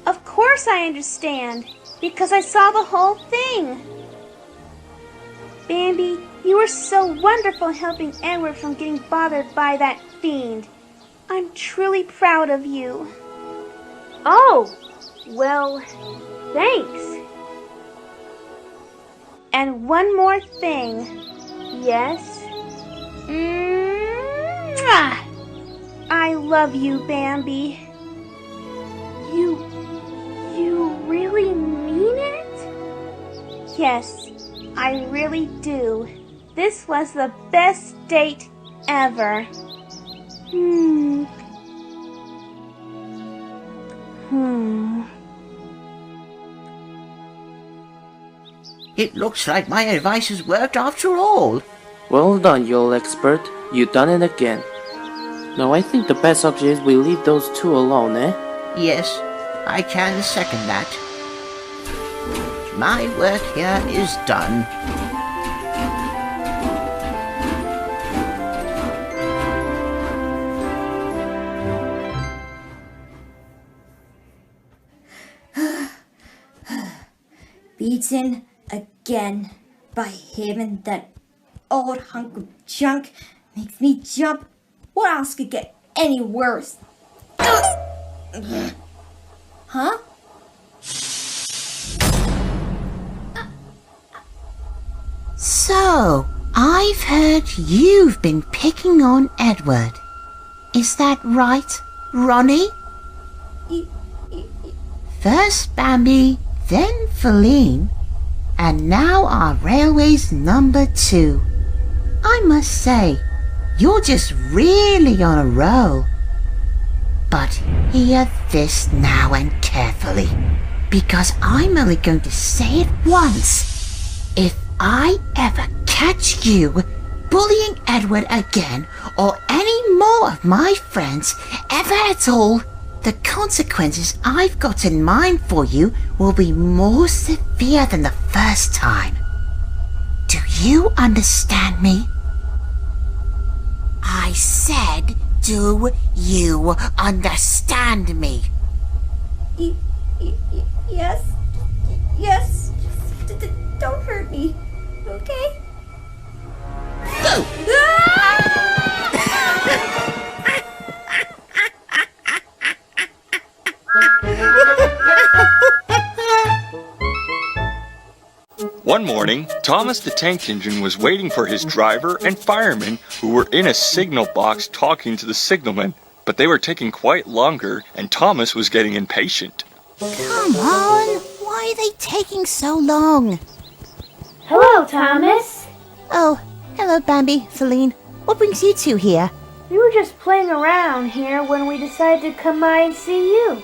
Of course I understand, because I saw the whole thing. Bambi, you were so wonderful helping Edward from getting bothered by that fiend. I'm truly proud of you. Oh, well, thanks. And one more thing. Yes? Mwah! I love you, Bambi. You really mean it? Yes, I really do. This was the best date ever. It looks like my advice has worked after all. Well done, you old expert. You done it again. Now I think the best option is we leave those two alone, eh? Yes, I can second that. My work here is done. Beaten again by him, and that old hunk of junk makes me jump. What else could get any worse? Huh? So, I've heard you've been picking on Edward. Is that right, Ronnie? First Bambi, then Feline, and now our railway's number 2. I must say, you're just really on a roll. But hear this now and carefully, because I'm only going to say it once. If I ever catch you bullying Edward again, or any more of my friends ever at all, the consequences I've got in mind for you will be more severe than the first time. Do you understand me? I said, do you understand me? Yes. Yes. Don't hurt me, okay? Go! One morning, Thomas the Tank Engine was waiting for his driver and fireman who were in a signal box talking to the signalman, but they were taking quite longer and Thomas was getting impatient. Come on! Why are they taking so long? Hello, Thomas. Oh, hello Bambi, Feline. What brings you two here? We were just playing around here when we decided to come by and see you.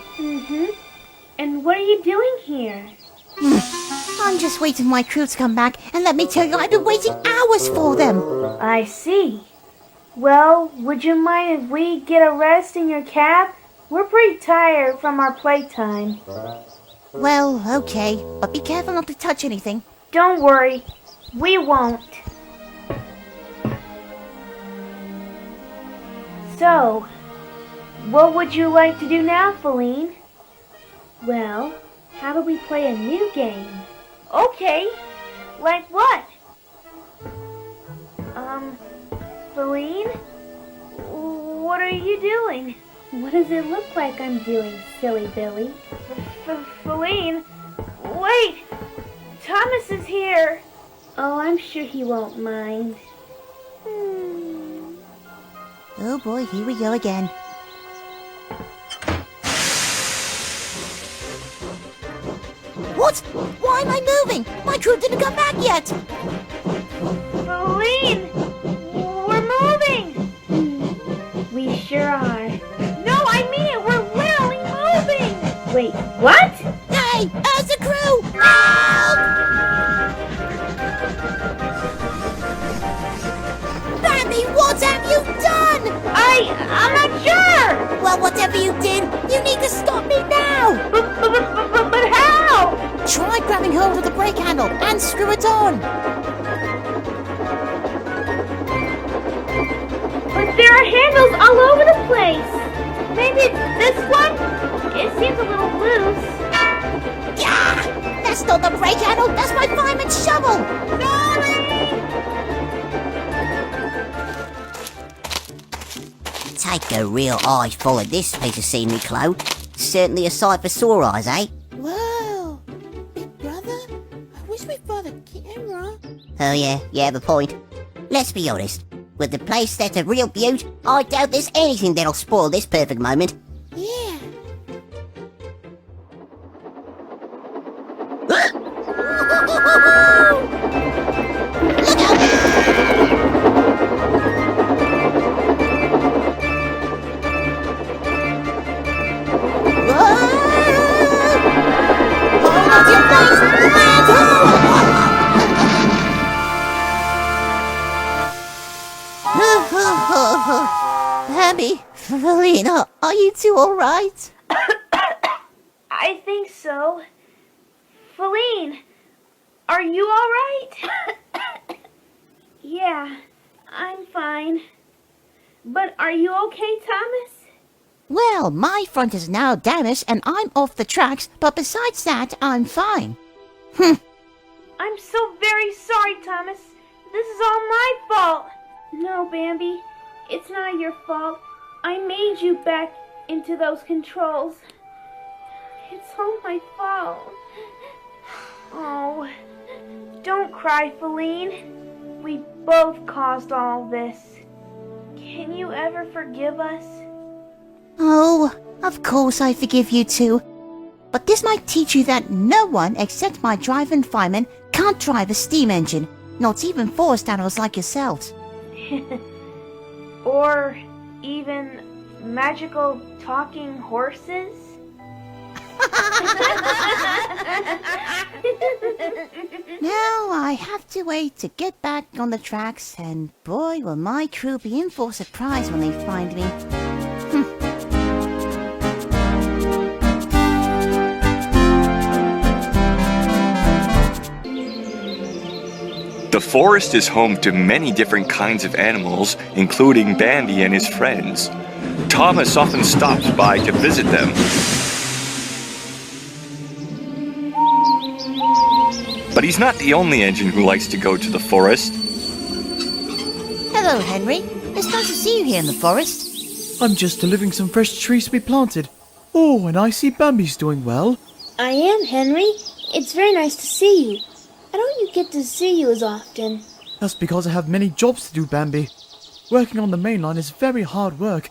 And what are you doing here? I'm just waiting for my crew to come back, and let me tell you, I've been waiting hours for them. I see. Well, would you mind if we get a rest in your cab? We're pretty tired from our playtime. Well, okay, but be careful not to touch anything. Don't worry, we won't. So, what would you like to do now, Feline? Well, how about we play a new game? Okay, like what? Feline? What are you doing? What does it look like I'm doing, silly Billy? Feline, wait! Thomas is here! Oh, I'm sure he won't mind. Oh boy, here we go again. What? Why am I moving? My crew didn't come back yet! Feline! We're moving! We sure are. No, I mean it! We're literally moving! Wait, what? Hey, as the crew! Help! Bambi, what have you done? I'm not sure! Well, whatever you did, you need to stop me now! But how? Try grabbing hold of the brake handle and screw it on! But there are handles all over the place! Maybe it's this one? It seems a little loose. Yeah! That's not the brake handle, that's my fireman's shovel! Sorry! Take a real eyeful of this piece of scenery, Chloe. Certainly a sight for sore eyes, eh? Wow! Big brother, I wish we brought a camera. Oh yeah, you have a point. Let's be honest. With the place that's a real beaut, I doubt there's anything that'll spoil this perfect moment. Yeah. Look out! Hold on to your place! Land Bambi, Feline, are you two alright? I think so. Feline, are you alright? Yeah, I'm fine. But are you okay, Thomas? Well, my front is now damaged and I'm off the tracks, but besides that, I'm fine. I'm so very sorry, Thomas. This is all my fault. No, Bambi, it's not your fault. I made you back into those controls. It's all my fault. Oh, don't cry, Feline. We both caused all this. Can you ever forgive us? Oh, of course I forgive you too. But this might teach you that no one except my driving fireman can't drive a steam engine, not even forest animals like yourselves. Or even magical talking horses? Now I have to wait to get back on the tracks, and boy will my crew be in for a surprise when they find me. The forest is home to many different kinds of animals, including Bambi and his friends. Thomas often stops by to visit them. But he's not the only engine who likes to go to the forest. Hello, Henry. It's nice to see you here in the forest. I'm just delivering some fresh trees to be planted. Oh, and I see Bambi's doing well. I am, Henry. It's very nice to see you. I don't get to see you as often. That's because I have many jobs to do, Bambi. Working on the main line is very hard work.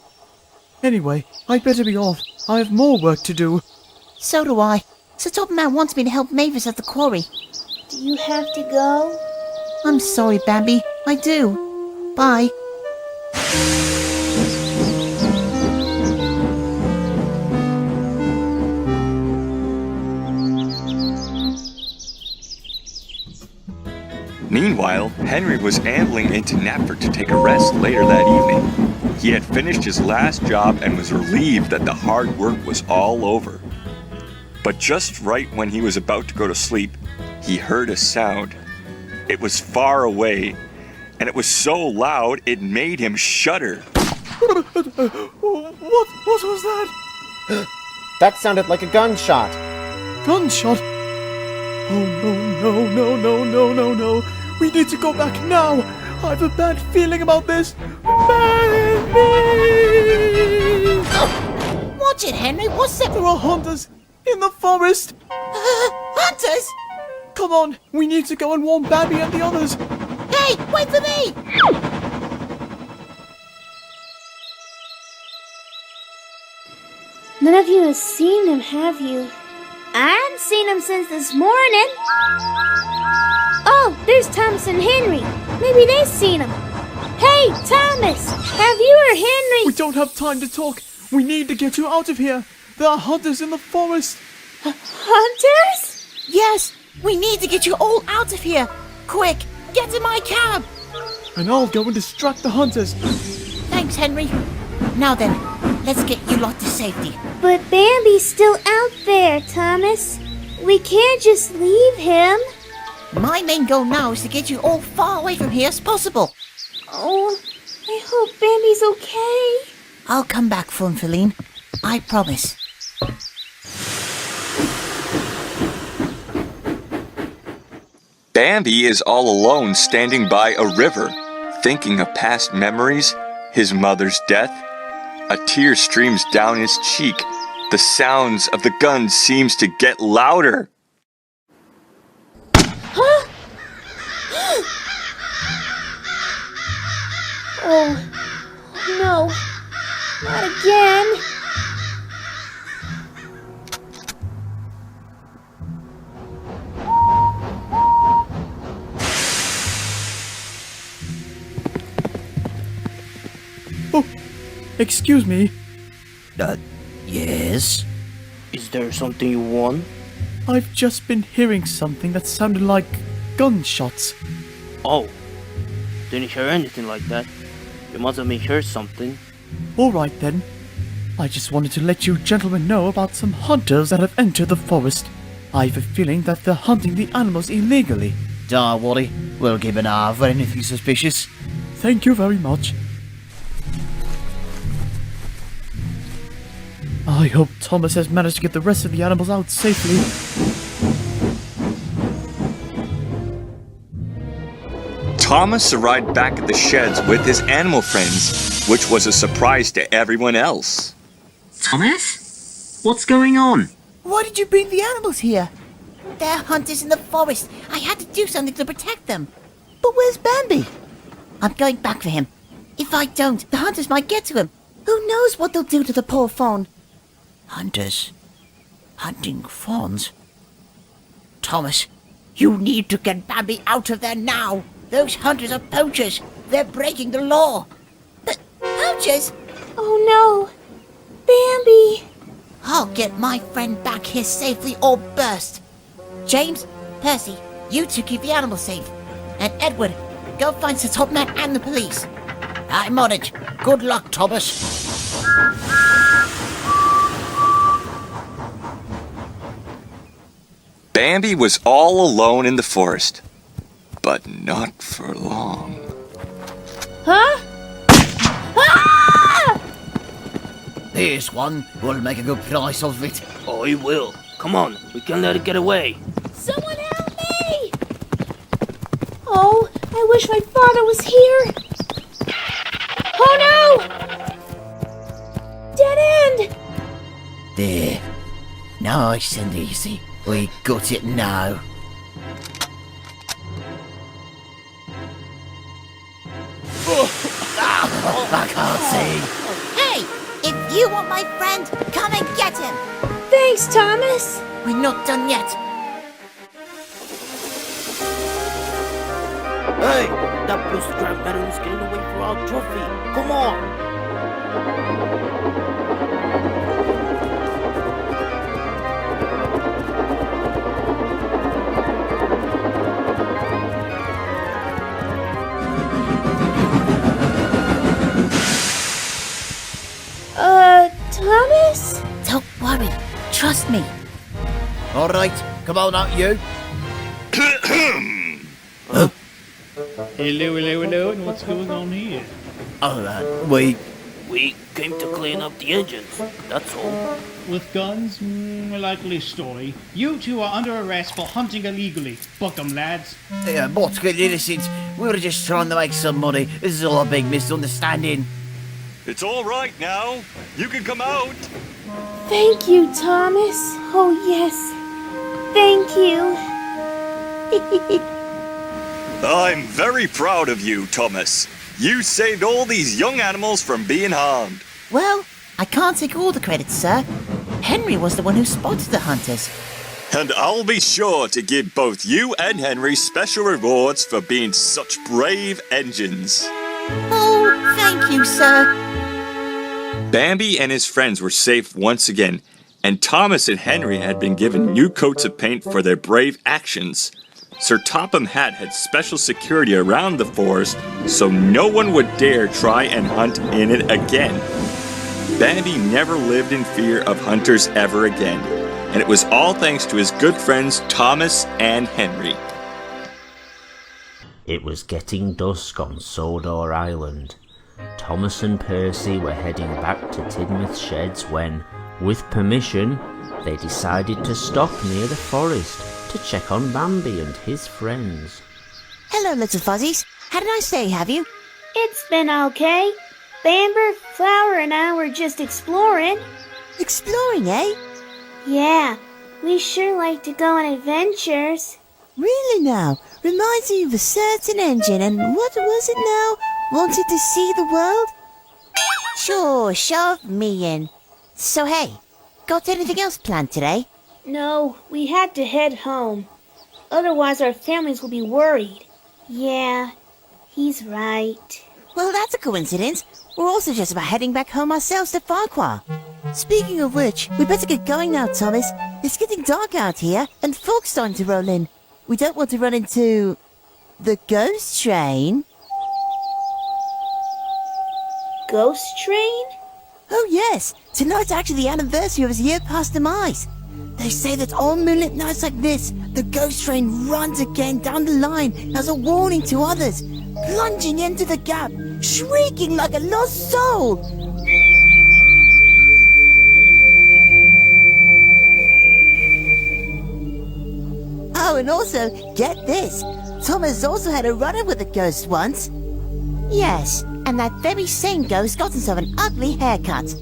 Anyway, I'd better be off. I have more work to do. So do I. Sir Topman wants me to help Mavis at the quarry. Do you have to go? I'm sorry, Bambi. I do. Bye. Meanwhile, Henry was ambling into Knapford to take a rest later that evening. He had finished his last job and was relieved that the hard work was all over. But just right when he was about to go to sleep, he heard a sound. It was far away, and it was so loud it made him shudder. What was that? That sounded like a gunshot. Gunshot? Oh no. We need to go back now. I have a bad feeling about this. Bambi! Watch it, Henry. What's that? There are hunters. In the forest! Hunters! Come on, we need to go and warn Bambi and the others. Hey, wait for me! None of you has seen him, have you? I hadn't seen him since this morning. Oh, there's Thomas and Henry. Maybe they've seen him. Hey, Thomas! Have you or Henry... We don't have time to talk. We need to get you out of here. There are hunters in the forest. Hunters? Yes, we need to get you all out of here. Quick, get in my cab. And I'll go and distract the hunters. Thanks, Henry. Now then, let's get you lot to safety. But Bambi's still out there, Thomas. We can't just leave him. My main goal now is to get you all far away from here as possible. Oh, I hope Bambi's okay. I'll come back for him, Feline. I promise. Bambi is all alone standing by a river, thinking of past memories, his mother's death. A tear streams down his cheek. The sounds of the guns seems to get louder. Huh? Oh, no. Not again. Oh, excuse me. Yes? Is there something you want? I've just been hearing something that sounded like gunshots. Oh, didn't hear anything like that. You must have heard something. All right then. I just wanted to let you gentlemen know about some hunters that have entered the forest. I have a feeling that they're hunting the animals illegally. Don't worry, we'll keep an eye out for anything suspicious. Thank you very much. I hope Thomas has managed to get the rest of the animals out safely. Thomas arrived back at the sheds with his animal friends, which was a surprise to everyone else. Thomas? What's going on? Why did you bring the animals here? They're hunters in the forest. I had to do something to protect them. But where's Bambi? I'm going back for him. If I don't, the hunters might get to him. Who knows what they'll do to the poor fawn? Hunters? Hunting fawns? Thomas, you need to get Bambi out of there now. Those hunters are poachers. They're breaking the law. But poachers? Oh no. Bambi. I'll get my friend back here safely or burst. James, Percy, you two keep the animals safe. And Edward, go find the top man and the police. I'm on it. Good luck, Thomas. Bambi was all alone in the forest, but not for long. Huh? Ah! Here's one. We'll make a good price of it. Oh, he will. Come on, we can't let it get away. Someone help me! Oh, I wish my father was here. Oh no! Dead end! There. Nice and easy. We got it now. I can't see. Hey, if you want my friend, come and get him. Thanks, Thomas. We're not done yet. Hey, that blue scrap metal is getting away from our trophy. Come on. Thomas? Don't worry. Trust me. All right, come on out, you. Hello, and what's going on here? We came to clean up the engines, that's all. With guns? A likely story. You two are under arrest for hunting illegally. Book 'em, lads. Yeah, what's good innocent? We were just trying to make some money. This is all a big misunderstanding. It's all right now. You can come out. Thank you, Thomas. Oh, yes. Thank you. I'm very proud of you, Thomas. You saved all these young animals from being harmed. Well, I can't take all the credit, sir. Henry was the one who spotted the hunters. And I'll be sure to give both you and Henry special rewards for being such brave engines. Oh, thank you, sir. Bambi and his friends were safe once again, and Thomas and Henry had been given new coats of paint for their brave actions. Sir Topham Hatt had special security around the forest so no one would dare try and hunt in it again. Bambi never lived in fear of hunters ever again, and it was all thanks to his good friends Thomas and Henry. It was getting dusk on Sodor Island. Thomas and Percy were heading back to Tidmouth Sheds when, with permission, they decided to stop near the forest to check on Bambi and his friends. Hello, little fuzzies. Had a nice day, have you? It's been okay. Bamber, Flower, and I were just exploring. Exploring, eh? Yeah, we sure like to go on adventures. Really now? Reminds me of a certain engine, and what was it now? Wanted to see the world? Sure, shove me in. So hey, got anything else planned today? No, we had to head home. Otherwise our families will be worried. Yeah, he's right. Well, that's a coincidence. We're also just about heading back home ourselves to Farquhar. Speaking of which, we better get going now, Thomas. It's getting dark out here, and fog's starting to roll in. We don't want to run into... the ghost train. Ghost train? Oh yes, tonight's actually the anniversary of his year past demise. They say that on moonlit nights like this, the ghost train runs again down the line as a warning to others, plunging into the gap, shrieking like a lost soul. Oh, and also, get this, Thomas also had a run-in with a ghost once. Yes, and that very same ghost got himself an ugly haircut.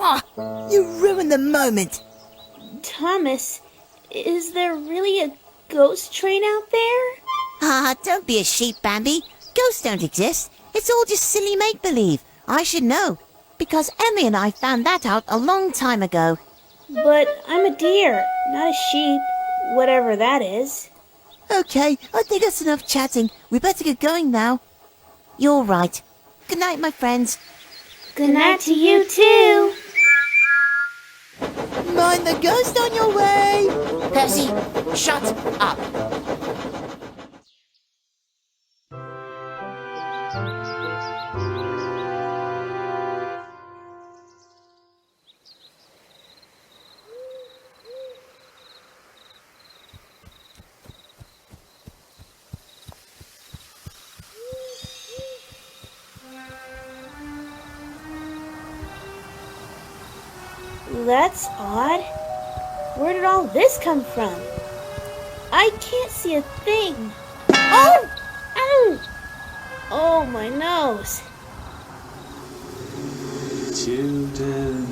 Oh, you ruined the moment. Thomas, is there really a ghost train out there? Ah, don't be a sheep, Bambi. Ghosts don't exist. It's all just silly make-believe. I should know, because Emily and I found that out a long time ago. But I'm a deer, not a sheep, whatever that is. Okay, I think that's enough chatting. We better get going now. You're right. Good night, my friends. Good night to you, too. Mind the ghost on your way. Percy, shut up. That's odd. Where did all this come from? I can't see a thing. Oh! Ow! Oh, my nose. Children,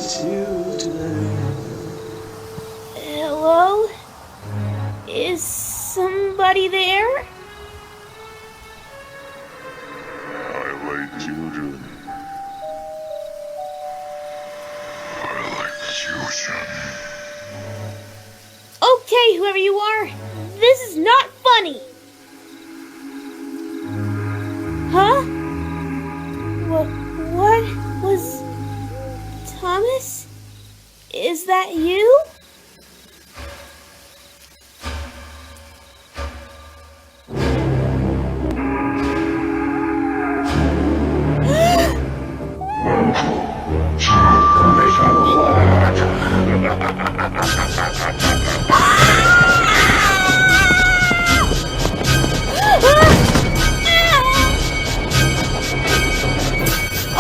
children. Hello? Is somebody there? I like children. Okay, whoever you are, this is not funny. Huh? What was... Thomas? Is that you?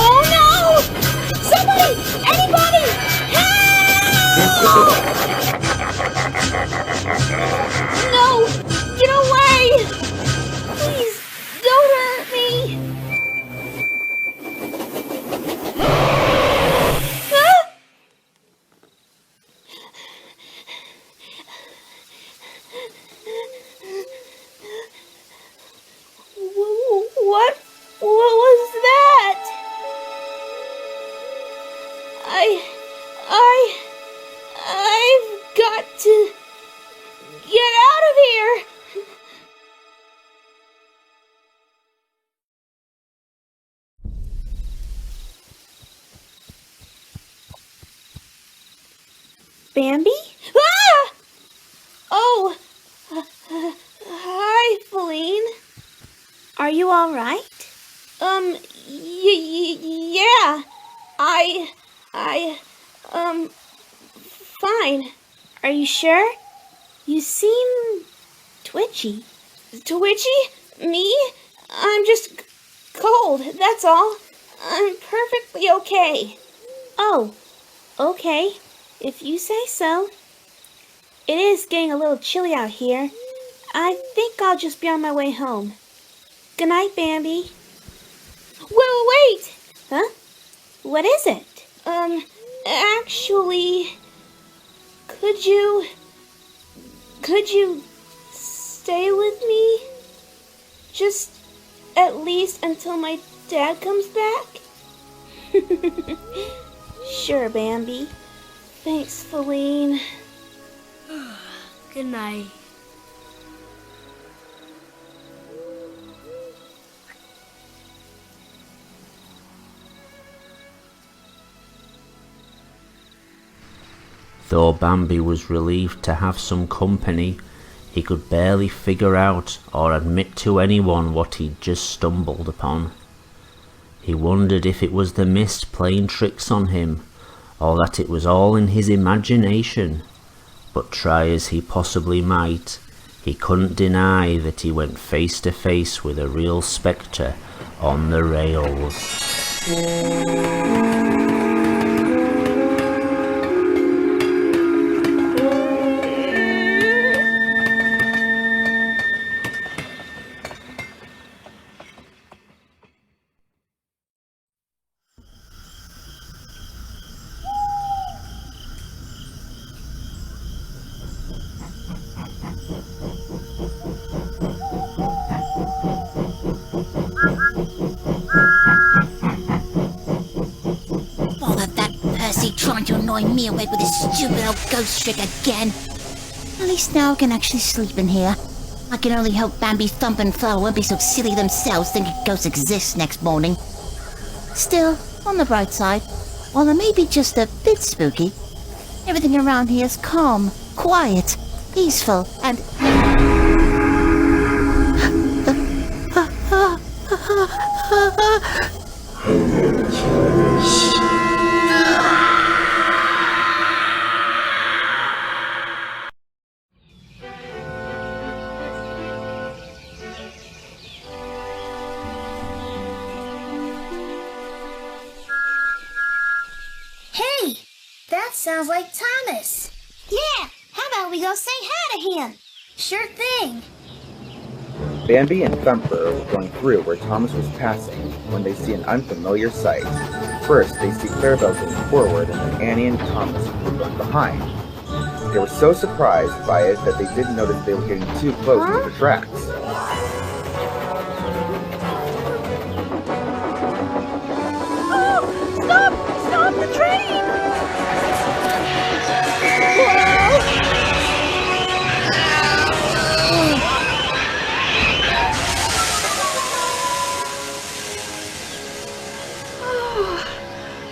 Oh no! Somebody! Anybody! Help! Bambi? Ah! Oh! Hi, Feline. Are you alright? Yeah. Fine. Are you sure? You seem twitchy. Twitchy? Me? I'm just cold, that's all. I'm perfectly okay. Oh, okay. If you say so. It is getting a little chilly out here. I think I'll just be on my way home. Good night, Bambi. Whoa, wait! Huh? What is it? Actually, could you stay with me? Just at least until my dad comes back? Sure, Bambi. Thanks, Feline. Good night. Though Bambi was relieved to have some company, he could barely figure out or admit to anyone what he'd just stumbled upon. He wondered if it was the mist playing tricks on him, or that it was all in his imagination. But try as he possibly might, he couldn't deny that he went face to face with a real spectre on the rails. Trying to annoy me awake with his stupid old ghost trick again. At least now I can actually sleep in here. I can only hope Bambi's Thump and Flower won't be so silly themselves thinking ghosts exist next morning. Still, on the bright side, while it may be just a bit spooky, everything around here is calm, quiet, peaceful, and... Sounds like Thomas. Yeah, how about we go say hi to him? Sure thing. Bambi and Thumper were going through where Thomas was passing when they see an unfamiliar sight. First, they see Clarabelle going forward and then Annie and Thomas were going behind. They were so surprised by it that they didn't notice they were getting too close to the tracks. Oh! Stop the train!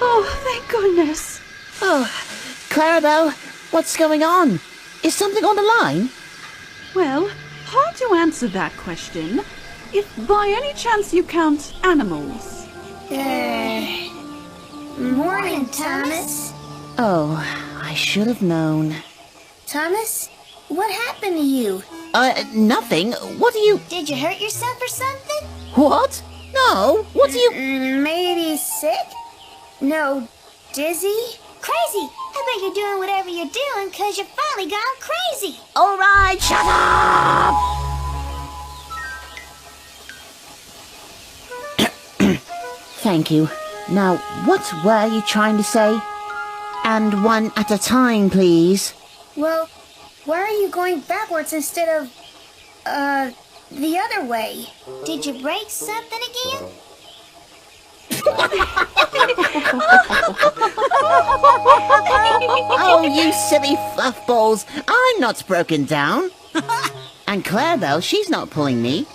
Oh, thank goodness. Oh, Clarabelle, what's going on? Is something on the line? Well, hard to answer that question. If by any chance you count animals. Morning, Thomas. Oh, I should have known. Thomas, what happened to you? Nothing. What do you... Did you hurt yourself or something? What? No, what do you... Maybe sick? No, dizzy? Crazy! I bet you're doing whatever you're doing because you're finally gone crazy! Alright, shut up! Thank you. Now, what were you trying to say? And one at a time, please. Well, why are you going backwards instead of, the other way? Did you break something again? Oh, you silly fluffballs. I'm not broken down. And Clarabelle, she's not pulling me.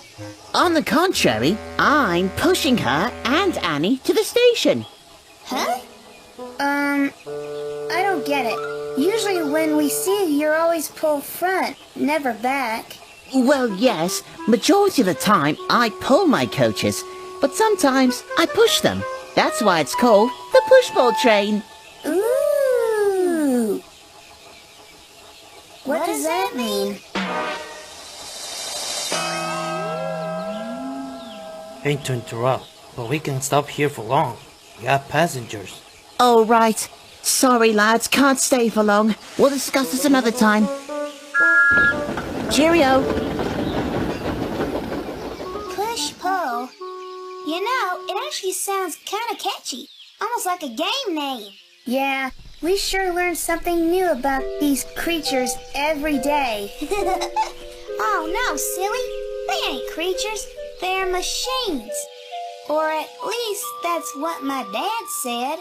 On the contrary, I'm pushing her and Annie to the station. Huh? I don't get it. Usually when we see you, you're always pulled front, never back. Well, yes, majority of the time I pull my coaches, but sometimes I push them. That's why it's called the push-pull train. Ooh. What does that mean? Hate to interrupt, but we can't stop here for long. We got passengers. Oh, right. Sorry, lads, can't stay for long. We'll discuss this another time. Cheerio. Push-pull. You know, it actually sounds kind of catchy. Almost like a game name. Yeah, we sure learn something new about these creatures every day. Oh, no, silly. They ain't creatures. They're machines. Or at least that's what my dad said.